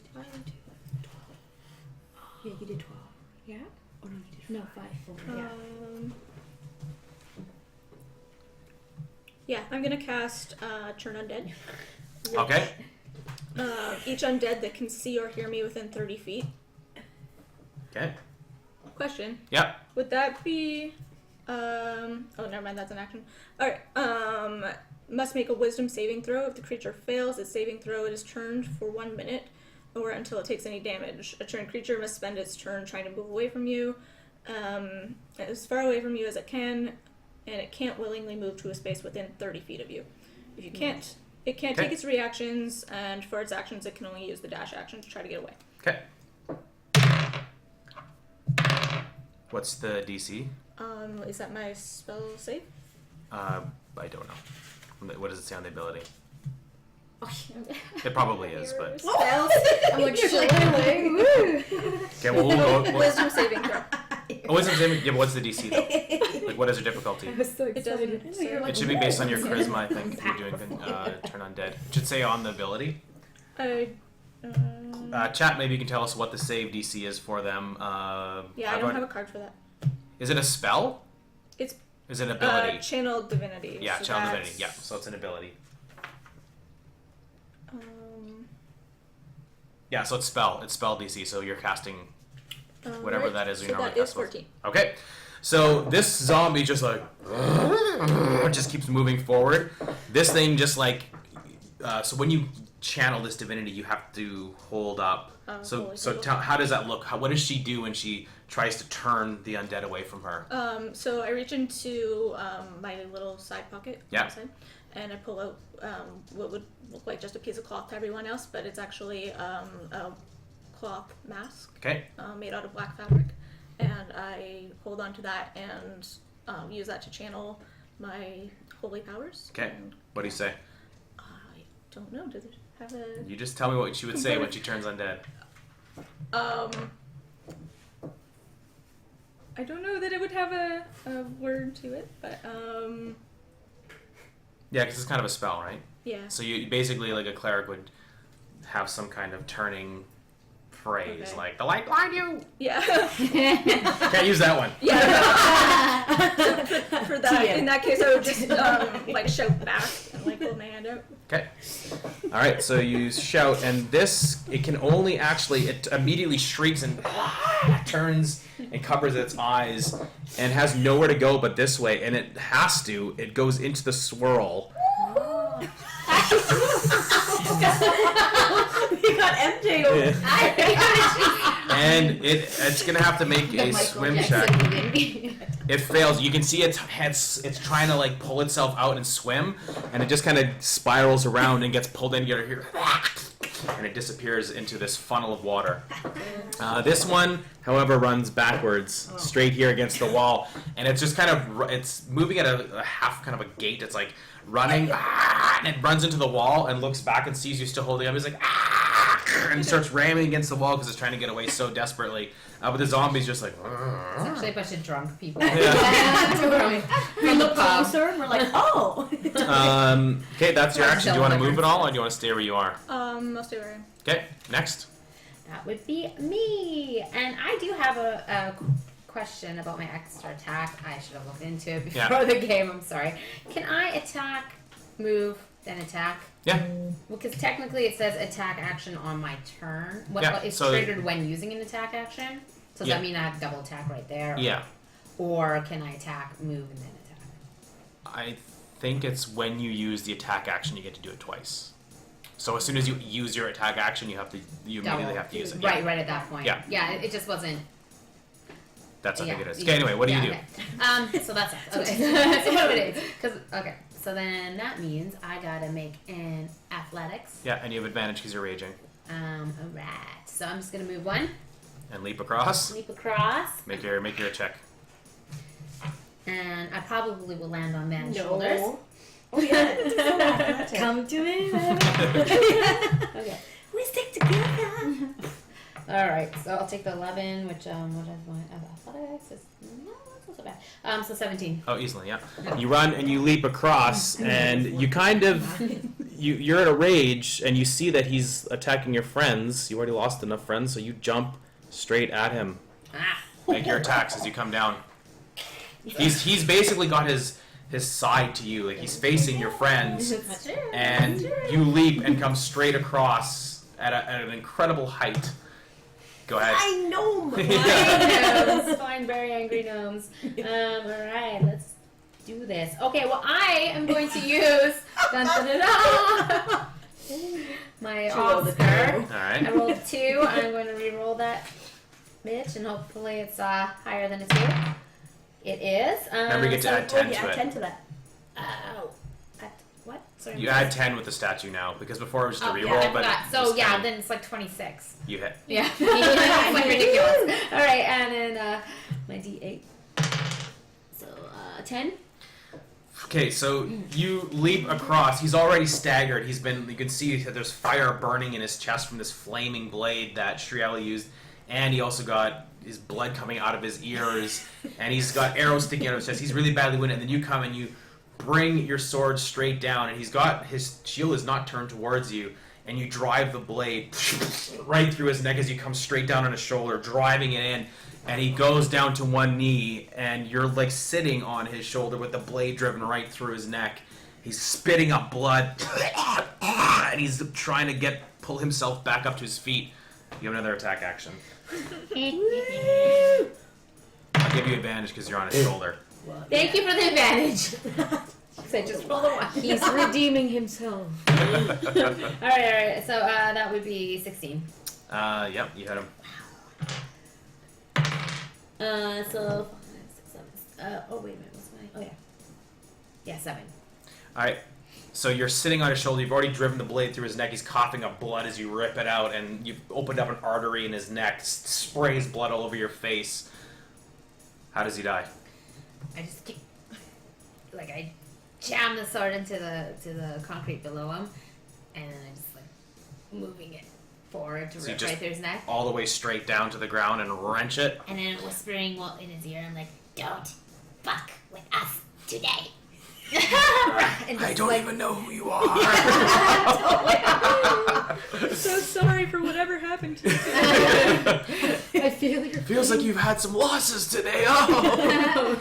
Yeah, you did 12. Yeah. Oh no, you did No, 5. Yeah. Yeah, I'm gonna cast Turn Undead. Okay. Each undead that can see or hear me within 30 feet. Okay. Question. Yep. Would that be oh never mind, that's an action. Alright, must make a wisdom saving throw. If the creature fails its saving throw, it is turned for 1 minute or until it takes any damage. A turned creature must spend its turn trying to move away from you, as far away from you as it can, and it can't willingly move to a space within 30 feet of you. If you can't, it can't Okay. take its reactions, and for its actions it can only use the dash action to try to get away. Okay. What's the DC? Is that my spell save? I don't know. What does it say on the ability? It probably is, but Spells? I'm like, You're shit. okay. Well, we'll Wisdom saving throw. oh, what's the yeah, but what's the DC though? Like, what is your difficulty? I was so It excited. doesn't I know, say. you're like, It should be based on your "Whoa." charisma, I think. If you're doing turn undead. It should say on the ability. Chat, maybe you can tell us what the save DC is for them. Yeah, I everyone- don't have a card for that. Is it a spell? It's Is it an ability? channel divinity. Yeah, so channel that's, divinity. Yeah, so it's an ability. Yeah, so it's spell. It's spell DC. So you're casting whatever right. that is. So You normally that is cast with. 14. Okay, so this zombie just like just keeps moving forward. This thing just like so when you channel this divinity, you have to hold up. So holy so fiddle. how does that look? What does she do when she tries to turn the undead away from her? So I reach into my little side pocket, on Yeah. my side, and I pull out what would look like just a piece of cloth to everyone else, but it's actually a cloth mask Okay. made out of black fabric, and I hold on to that and use that to channel my holy powers. Okay. And What do you say? I don't know. Does it have a? You just tell me what she would say when she turns undead. I don't know that it would have a word to it, but Yeah, because it's kind of a spell, right? yeah. So you basically, like a cleric would have some kind of turning phrase, Okay. like "the light blind you." Yeah. Can't use that one. Yeah. for that, TM. in that case, I would just like shout back and like hold my hand out. Okay. All right. So you shout, and it can only actually it immediately shrieks and turns and covers its eyes and has nowhere to go but this way, and it has to. It goes into the swirl. You got MJ over. And it's gonna have to make a swim check. It fails. You can see its head's it's trying to like pull itself out and swim, and it just kind of spirals around and gets pulled in here. and it disappears into this funnel of water. This one, however, runs backwards, straight here against the wall, and it's just kind of, it's moving at a half kind of a gait. It's like running, and it runs into the wall and looks back and sees you still holding up. He's like, and starts ramming against the wall because it's trying to get away so desperately. But the zombie's just like, It's actually a bunch of drunk people. Yeah. We look closer and we're like, oh. Okay, that's your action. Do you want to move at all, or do you want to stay where you are? I'll stay where I am. Okay, next. That would be me. And I do have a question about my extra attack. I should have looked into it before the game. I'm sorry. Can I attack, move, then attack? Yeah. Well, because technically it says attack action on my turn. It's so triggered when using an attack action. So does Yeah. that mean I have double attack right there? Yeah. Or can I attack, move, and then attack? I think it's when you use the attack action, you get to do it twice. So as soon as you use your attack action, you immediately have to use it. Right at that point. Yeah. Yeah, it just wasn't. That's I think it is. Okay, anyway, what do you do? Okay. So that's it. Okay. So what it is? Okay. So then that means I gotta make an athletics. Yeah, and you have advantage because you're raging. Alright. So I'm just gonna move one. And leap across. Leap across. Make your check. And I probably will land on man's shoulders. Oh yeah. Come to me. Okay. We stick together. Alright, so I'll take the 11, which, what is my athletics? No, that's not so bad. So 17. Oh, easily, yeah. You run and you leap across, and you kind of, you're in a rage, and you see that he's attacking your friends. You already lost enough friends, so you jump straight at him. Make your attacks as you come down. He's basically got his side to you, like he's facing your friends, and you leap and come straight across at an incredible height. Go ahead. I know. Gnomes. Fine, very angry gnomes. Alright, let's do this. Okay, well, I am going to use my Oscar. Alright. I rolled 2. I'm going to re-roll that bitch, and hopefully it's higher than a 2. It is. Remember, you get to add 10 to it. Add 10 to that. What? Sorry, You add 10 with the statue now, because before it was just a reroll, yeah, I but forgot. So it's yeah, 10. then it's like 26. You hit. Yeah. It's like ridiculous. Alright, and then my D8. So 10. Okay, so you leap across. He's already staggered. You can see that there's fire burning in his chest from this flaming blade that Shriela used, and he also got his blood coming out of his ears, and he's got arrows sticking out of his chest. He's really badly wounded, and then you come and you bring your sword straight down, and his shield is not turned towards you, and you drive the blade right through his neck as you come straight down on his shoulder, driving it in, and he goes down to one knee, and you're like sitting on his shoulder with the blade driven right through his neck. He's spitting up blood, and he's trying to pull himself back up to his feet. You have another attack action. I'll give you advantage because you're on his shoulder. Thank you for the advantage. So just roll the 1. He's redeeming himself. Alright. So that would be 16. Yep, you hit him. So 5, 6, 7. Oh wait a minute, what's my? Oh yeah. Yeah, 7. Alright, so you're sitting on his shoulder. You've already driven the blade through his neck. He's coughing up blood as you rip it out, and you've opened up an artery in his neck. Sprays blood all over your face. How does he die? I just keep, I jam the sword into the concrete below him, and then I just moving it forward to So you rip just- right through his neck, All the way straight down to the ground and wrench it. and then whispering in his ear, I'm like, "Don't fuck with us today." And I just, don't even know who you are. So sorry for whatever happened to you. I feel your Feels like you've had some losses today. Oh.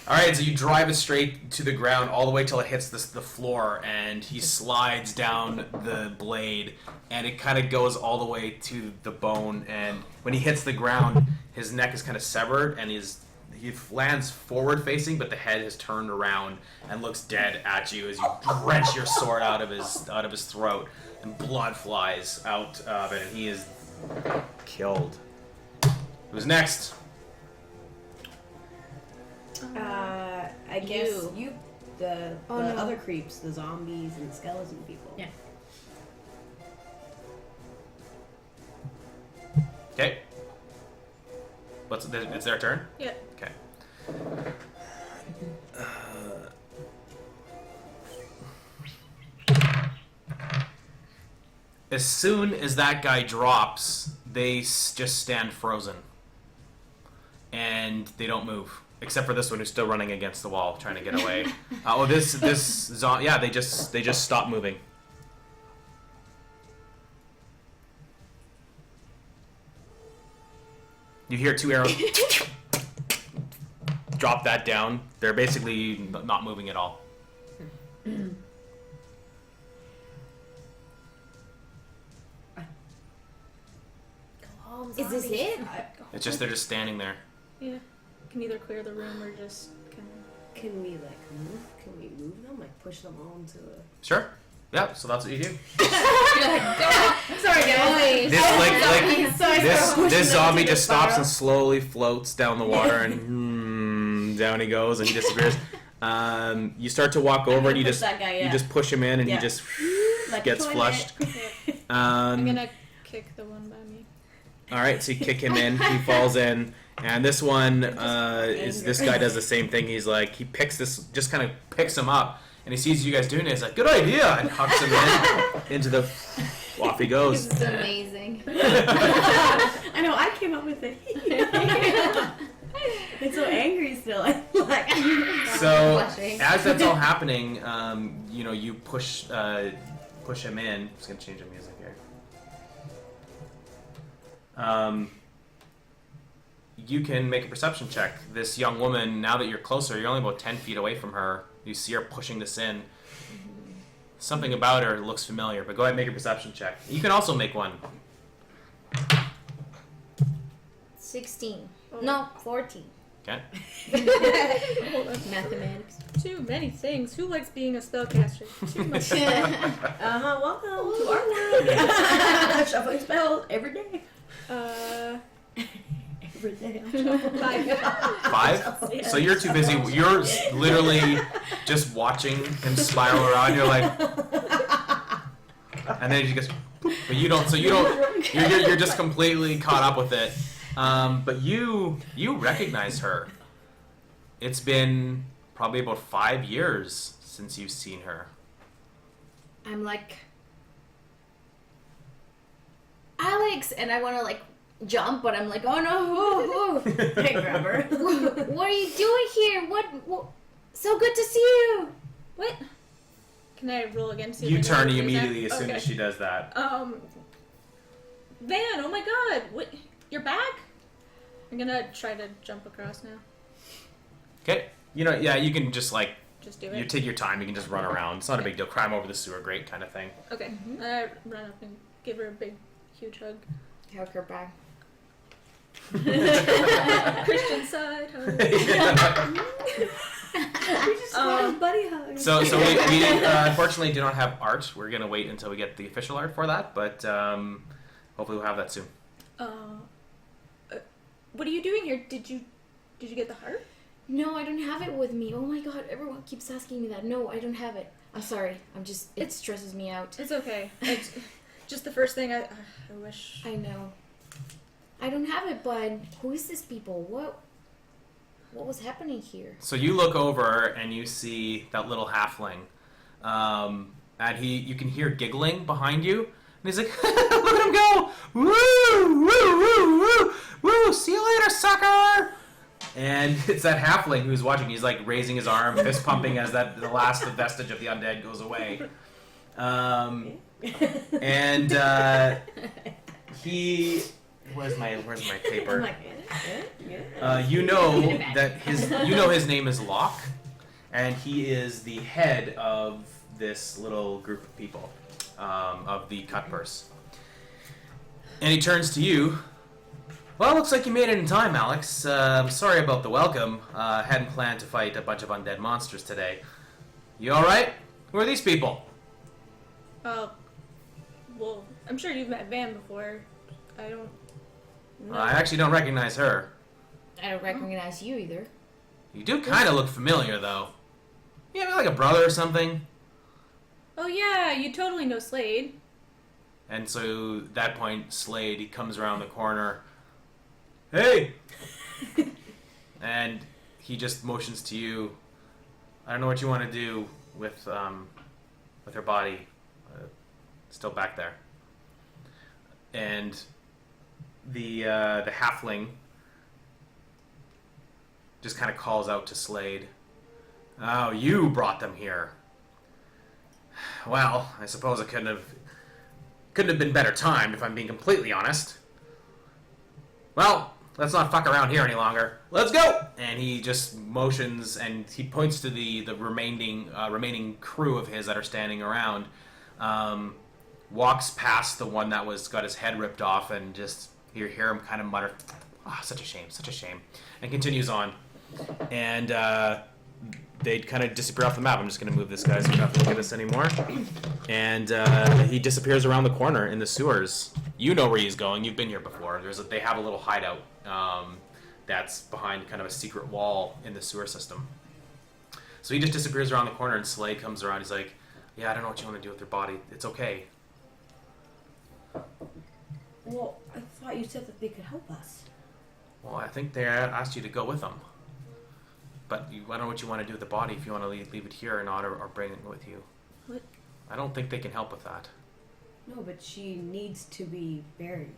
Alright, so you drive it straight to the ground all the way till it hits the floor, and he slides down the blade, and it kind of goes all the way to the bone, and when he hits the ground, his neck is kind of severed, and he lands forward facing, but the head has turned around and looks dead at you as you wrench your sword out of his throat, and blood flies out of it, and he is killed. Who's next? I guess the Oh, no. other creeps, the zombies and skeleton people. Yeah. it's their turn? Yeah. Okay. As soon as that guy drops, they just stand frozen. And they don't move. Except for this one who's still running against the wall, trying to get away. They just stop moving. You hear 2 arrows drop that down. They're basically not moving at all. Is this it? It's just they're just standing there. Yeah. Can either clear the room or just kind of. Can we move? Can we move them? Push them onto the. Sure. Yeah. So that's what you do. Sorry, guys. This zombie just stops and slowly floats down the water, and down he goes, and he disappears. You start to walk over, and you just push him in, and he just gets flushed. I'm gonna kick the one by me. All right, so you kick him in, he falls in, and this one this guy does the same thing. He's like, he picks him up, and he sees you guys doing it. He's like, good idea, and hucks him into the. Off he goes. This is amazing. I know. I came up with it. It's so angry still. So as that's all happening, you push him in. I'm just gonna change the music here. You can make a perception check. This young woman, now that you're closer, you're only about 10 feet away from her. You see her pushing this in. Something about her looks familiar, but go ahead and make a perception check. You can also make one. 16. No, 14. Okay. Mathematics. Too many things. Who likes being a spellcaster? Too much. Welcome to our world. Shuffling spells every day. Every day. Five? Yes. So you're too busy. You're literally just watching him spiral around. You're like, and then he goes, boop. But you don't. So you don't. You're just completely caught up with it. But you recognize her. It's been probably about 5 years since you've seen her. I'm like, Alex, and I want to like jump, but I'm like, oh no, Hey, grab her. what are you doing here? What? So good to see you. What? Can I roll again? To see You if I turn know what it is immediately now? as soon as she does that. Van, oh my god, what? You're back? I'm gonna try to jump across now. Okay. You can just like. Just do You it. take your time. You can just run around. It's not a big deal. Climb over the sewer grate kind of thing. Okay. I run up and give her a big, huge hug. Hug her back. Christian side hug. We just want a buddy hug. So we unfortunately do not have art. We're gonna wait until we get the official art for that, but hopefully we'll have that soon. What are you doing here? Did you get the heart? No, I don't have it with me. Oh my god, everyone keeps asking me that. No, I don't have it. I'm sorry. It stresses me out. It's okay. It's just the first thing I wish. I know. I don't have it, but who is this people? What was happening here? So you look over and you see that little halfling, and you can hear giggling behind you, and he's like, "Look at him go! Woo, woo, woo, woo, woo! See you later, sucker!" And it's that halfling who's watching. He's like raising his arm, fist pumping as the last vestige of the undead goes away. And he. Where's my paper? I'm like, You know his name is Locke, and he is the head of this little group of people, of the cutpurse. And he turns to you. Well, looks like you made it in time, Alex. I'm sorry about the welcome. Hadn't planned to fight a bunch of undead monsters today. You all right? Who are these people? Well, I'm sure you've met Van before. I don't know. I actually don't recognize her. I don't recognize you either. You do kind of look familiar, though. You have like a brother or something. Oh yeah, you totally know Slade. And so, at that point, Slade, he comes around the corner. Hey! And he just motions to you. I don't know what you want to do with her body still back there. And the halfling just kind of calls out to Slade. Oh, you brought them here. Well, I suppose it couldn't have been better timed, if I'm being completely honest. Well, let's not fuck around here any longer. Let's go! And he just motions, and he points to the remaining crew of his that are standing around. Walks past the one that got his head ripped off, and just you hear him kind of mutter, "Ah, such a shame," and continues on. And they kind of disappear off the map. I'm just going to move this guy so we don't have to look at this anymore. And he disappears around the corner in the sewers. You know where he's going. You've been here before. They have a little hideout that's behind kind of a secret wall in the sewer system. So he just disappears around the corner, and Slade comes around. He's like, "Yeah, I don't know what you want to do with their body. It's okay." Well, I thought you said that they could help us. Well, I think they asked you to go with them. But I don't know what you want to do with the body, if you want to leave it here or not, or bring it with you. What? I don't think they can help with that. No, but she needs to be buried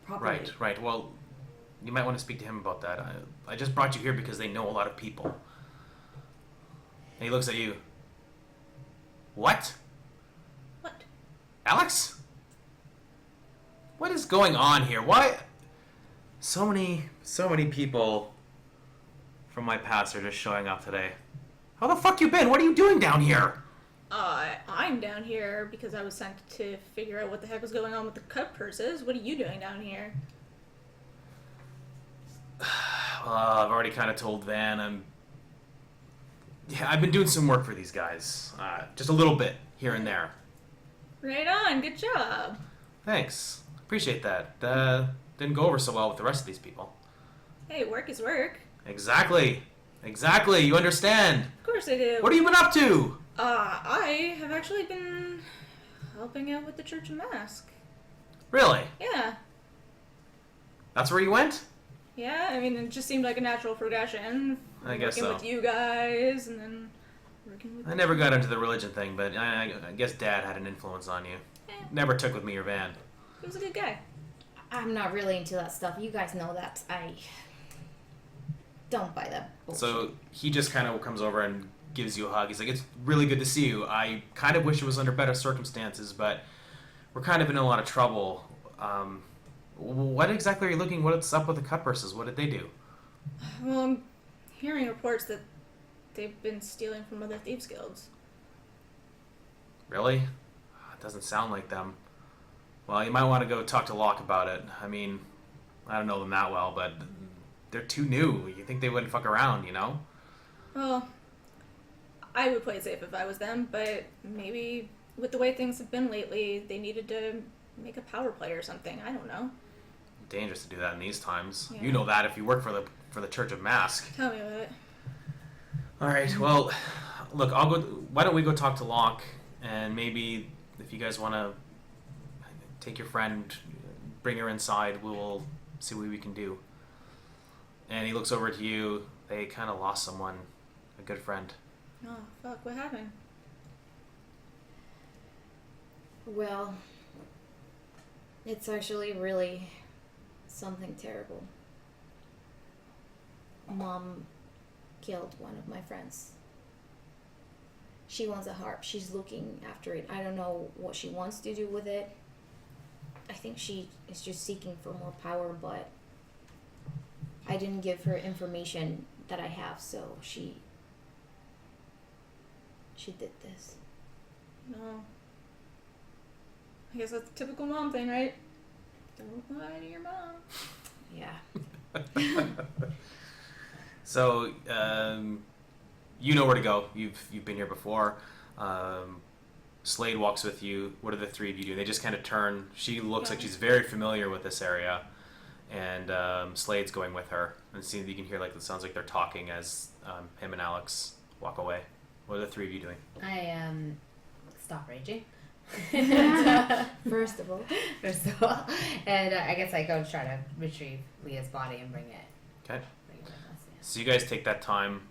properly. Right. Well, you might want to speak to him about that. I just brought you here because they know a lot of people. And he looks at you. What? What? Alex? What is going on here? Why? So many people from my past are just showing up today. How the fuck you been? What are you doing down here? I'm down here because I was sent to figure out what the heck was going on with the cutpurses. What are you doing down here? Well, I've already kind of told Van I've been doing some work for these guys. Just a little bit here and there. Right on, good job. Thanks. Appreciate that. Didn't go over so well with the rest of these people. Hey, work is work. Exactly. You understand. Of course I do. What have you been up to? I have actually been helping out with the Church of Mask. Really? Yeah. That's where you went? Yeah, I mean, it just seemed like a natural progression. I guess working so. with you guys, and then working with... I never got into the religion thing, but I guess Dad had an influence on you. Never took with me or Van. He was a good guy. I'm not really into that stuff. You guys know that. I don't buy that bullshit. So he just kind of comes over and gives you a hug. He's like, "It's really good to see you. I kind of wish it was under better circumstances, but we're kind of in a lot of trouble. What exactly are you looking? What's up with the cutpurses? What did they do?" Well, I'm hearing reports that they've been stealing from other thieves' guilds. Really? It doesn't sound like them. Well, you might want to go talk to Locke about it. I mean, I don't know them that well, but they're too new. You think they wouldn't fuck around, you know? Well, I would play it safe if I was them, but maybe with the way things have been lately, they needed to make a power play or something. I don't know. Dangerous to do that in these times. Yeah. You know that if you work for the Church of Mask. Tell me about it. All right. Well, look, I'll go. Why don't we go talk to Locke, and maybe if you guys want to take your friend, bring her inside, we'll see what we can do. And he looks over to you. They kind of lost someone, a good friend. Oh, fuck, what happened? Well, it's actually really something terrible. Mom killed one of my friends. She wants a harp. She's looking after it. I don't know what she wants to do with it. I think she is just seeking for more power, but I didn't give her information that I have, so she did this. No. I guess that's a typical mom thing, right? Don't lie to your mom. Yeah. So, you know where to go. You've been here before. Slade walks with you. What are the three of you doing? They just kind of turn. She looks like she's very familiar with this area, and Slade's going with her. And see, you can hear like it sounds like they're talking as him and Alex walk away. What are the three of you doing? I stop raging. First of all. And I guess I go try to retrieve Leah's body and bring it. Okay. Bring it with us, yeah. So you guys take that time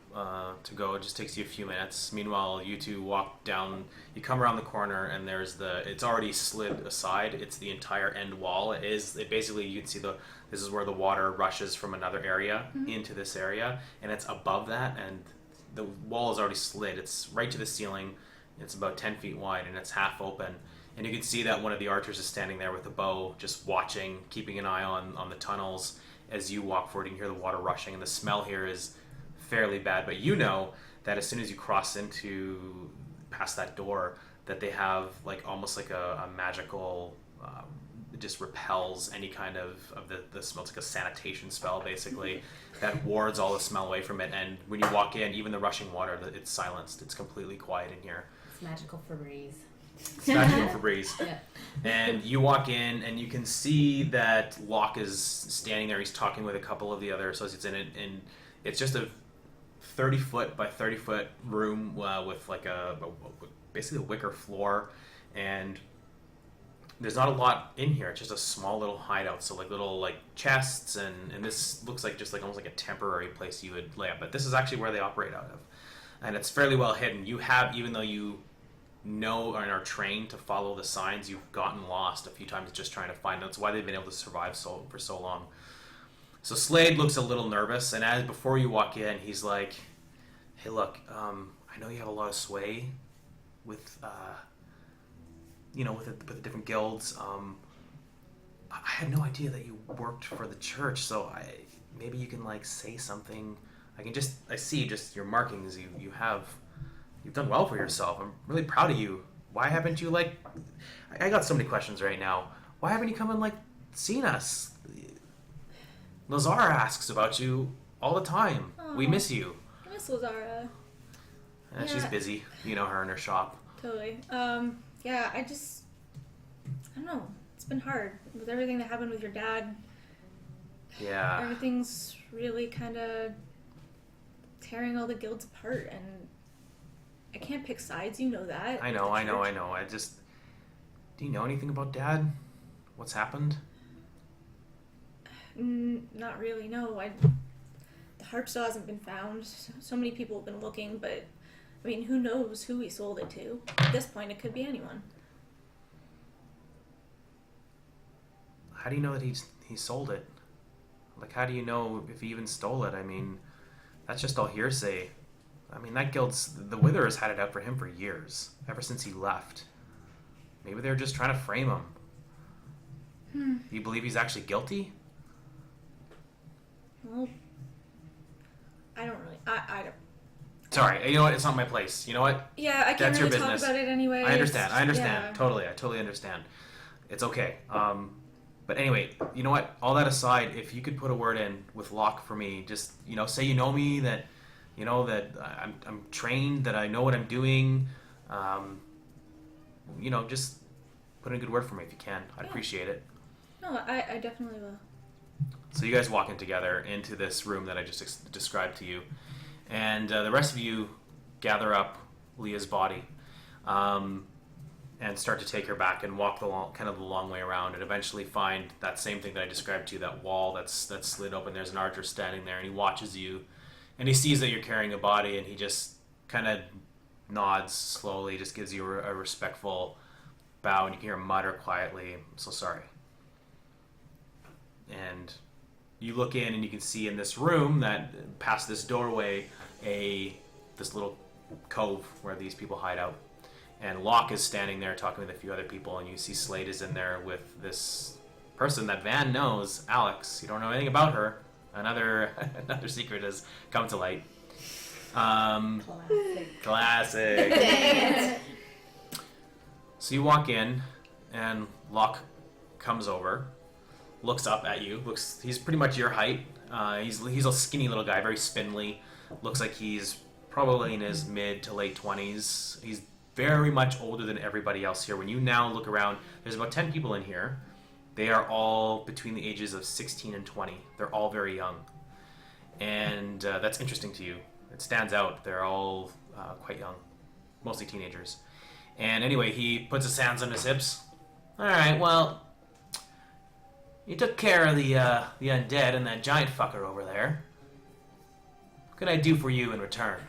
to go. It just takes you a few minutes. Meanwhile, you two walk down. You come around the corner, and there's it's already slid aside. It's the entire end wall. It basically, you can see this is where the water rushes from another area into this area, and it's above that, and the wall is already slid. It's right to the ceiling. It's about 10 feet wide, and it's half open. And you can see that one of the archers is standing there with a bow, just watching, keeping an eye on the tunnels. As you walk forward, you can hear the water rushing, and the smell here is fairly bad. But you know that as soon as you cross past that door, that they have almost like a magical, it just repels any kind of the smell. It's like a sanitation spell, basically, that wards all the smell away from it. And when you walk in, even the rushing water, it's silenced. It's completely quiet in here. It's magical Febreze. It's magical Febreze. Yeah. And you walk in, and you can see that Locke is standing there. He's talking with a couple of the other associates in it, and it's just a 30-foot by 30-foot room with basically a wicker floor, and there's not a lot in here. It's just a small little hideout, so little chests, and this looks almost like a temporary place you would lay up. But this is actually where they operate out of, and it's fairly well hidden. You have, even though you know and are trained to follow the signs, you've gotten lost a few times just trying to find them. That's why they've been able to survive for so long. So Slade looks a little nervous, and before you walk in, he's like, "Hey, look, I know you have a lot of sway with with the different guilds. I had no idea that you worked for the church, so maybe you can say something. I see just your markings. You've done well for yourself. I'm really proud of you. Why haven't you I got so many questions right now. Why haven't you come and seen us? Lazara asks about you all the time. Aw. We miss you." I miss Lazara. She's Yeah. busy. You know her in her shop. Totally. Yeah, I don't know. It's been hard with everything that happened with your dad. Yeah. Everything's really kind of tearing all the guilds apart, and I can't pick sides. You know that. I know. Do you know anything about Dad? What's happened? Not really. No. The harp still hasn't been found. So many people have been looking, but I mean, who knows who he sold it to? At this point, it could be anyone. How do you know that he sold it? How do you know if he even stole it? I mean, that's just all hearsay. I mean, that the Wither has had it out for him for years, ever since he left. Maybe they're just trying to frame him. Do you believe he's actually guilty? Well, I don't really. I don't. Sorry, you know what? It's not my place. You know what? Yeah, I can't That's your really talk business. about it anyway. I understand. Yeah. Totally. I totally understand. It's okay. But anyway, you know what? All that aside, if you could put a word in with Locke for me, just say you know me, that that I'm trained, that I know what I'm doing. Just put in a good word for me if you can. I'd appreciate it. No, I definitely will. So you guys walk in together into this room that I just described to you, and the rest of you gather up Leah's body, and start to take her back and walk the long way around, and eventually find that same thing that I described to you, that wall that's slid open. There's an archer standing there, and he watches you, and he sees that you're carrying a body, and he just kind of nods slowly, just gives you a respectful bow, and you can hear him mutter quietly, "I'm so sorry." And you look in, and you can see in this room that past this doorway this little cove where these people hide out. And Locke is standing there talking with a few other people, and you see Slade is in there with this person that Van knows, Alex. You don't know anything about her. Another secret has come to light. Classic. So you walk in, and Locke comes over, looks up at you. He's pretty much your height. He's a skinny little guy, very spindly. Looks like he's probably in his mid to late 20s. He's very much older than everybody else here. When you now look around, there's about 10 people in here. They are all between the ages of 16 and 20. They're all very young. And that's interesting to you. It stands out. They're all quite young, mostly teenagers. And anyway, he puts his hands on his hips. All right, well, you took care of the undead and that giant fucker over there. can I do for you in return?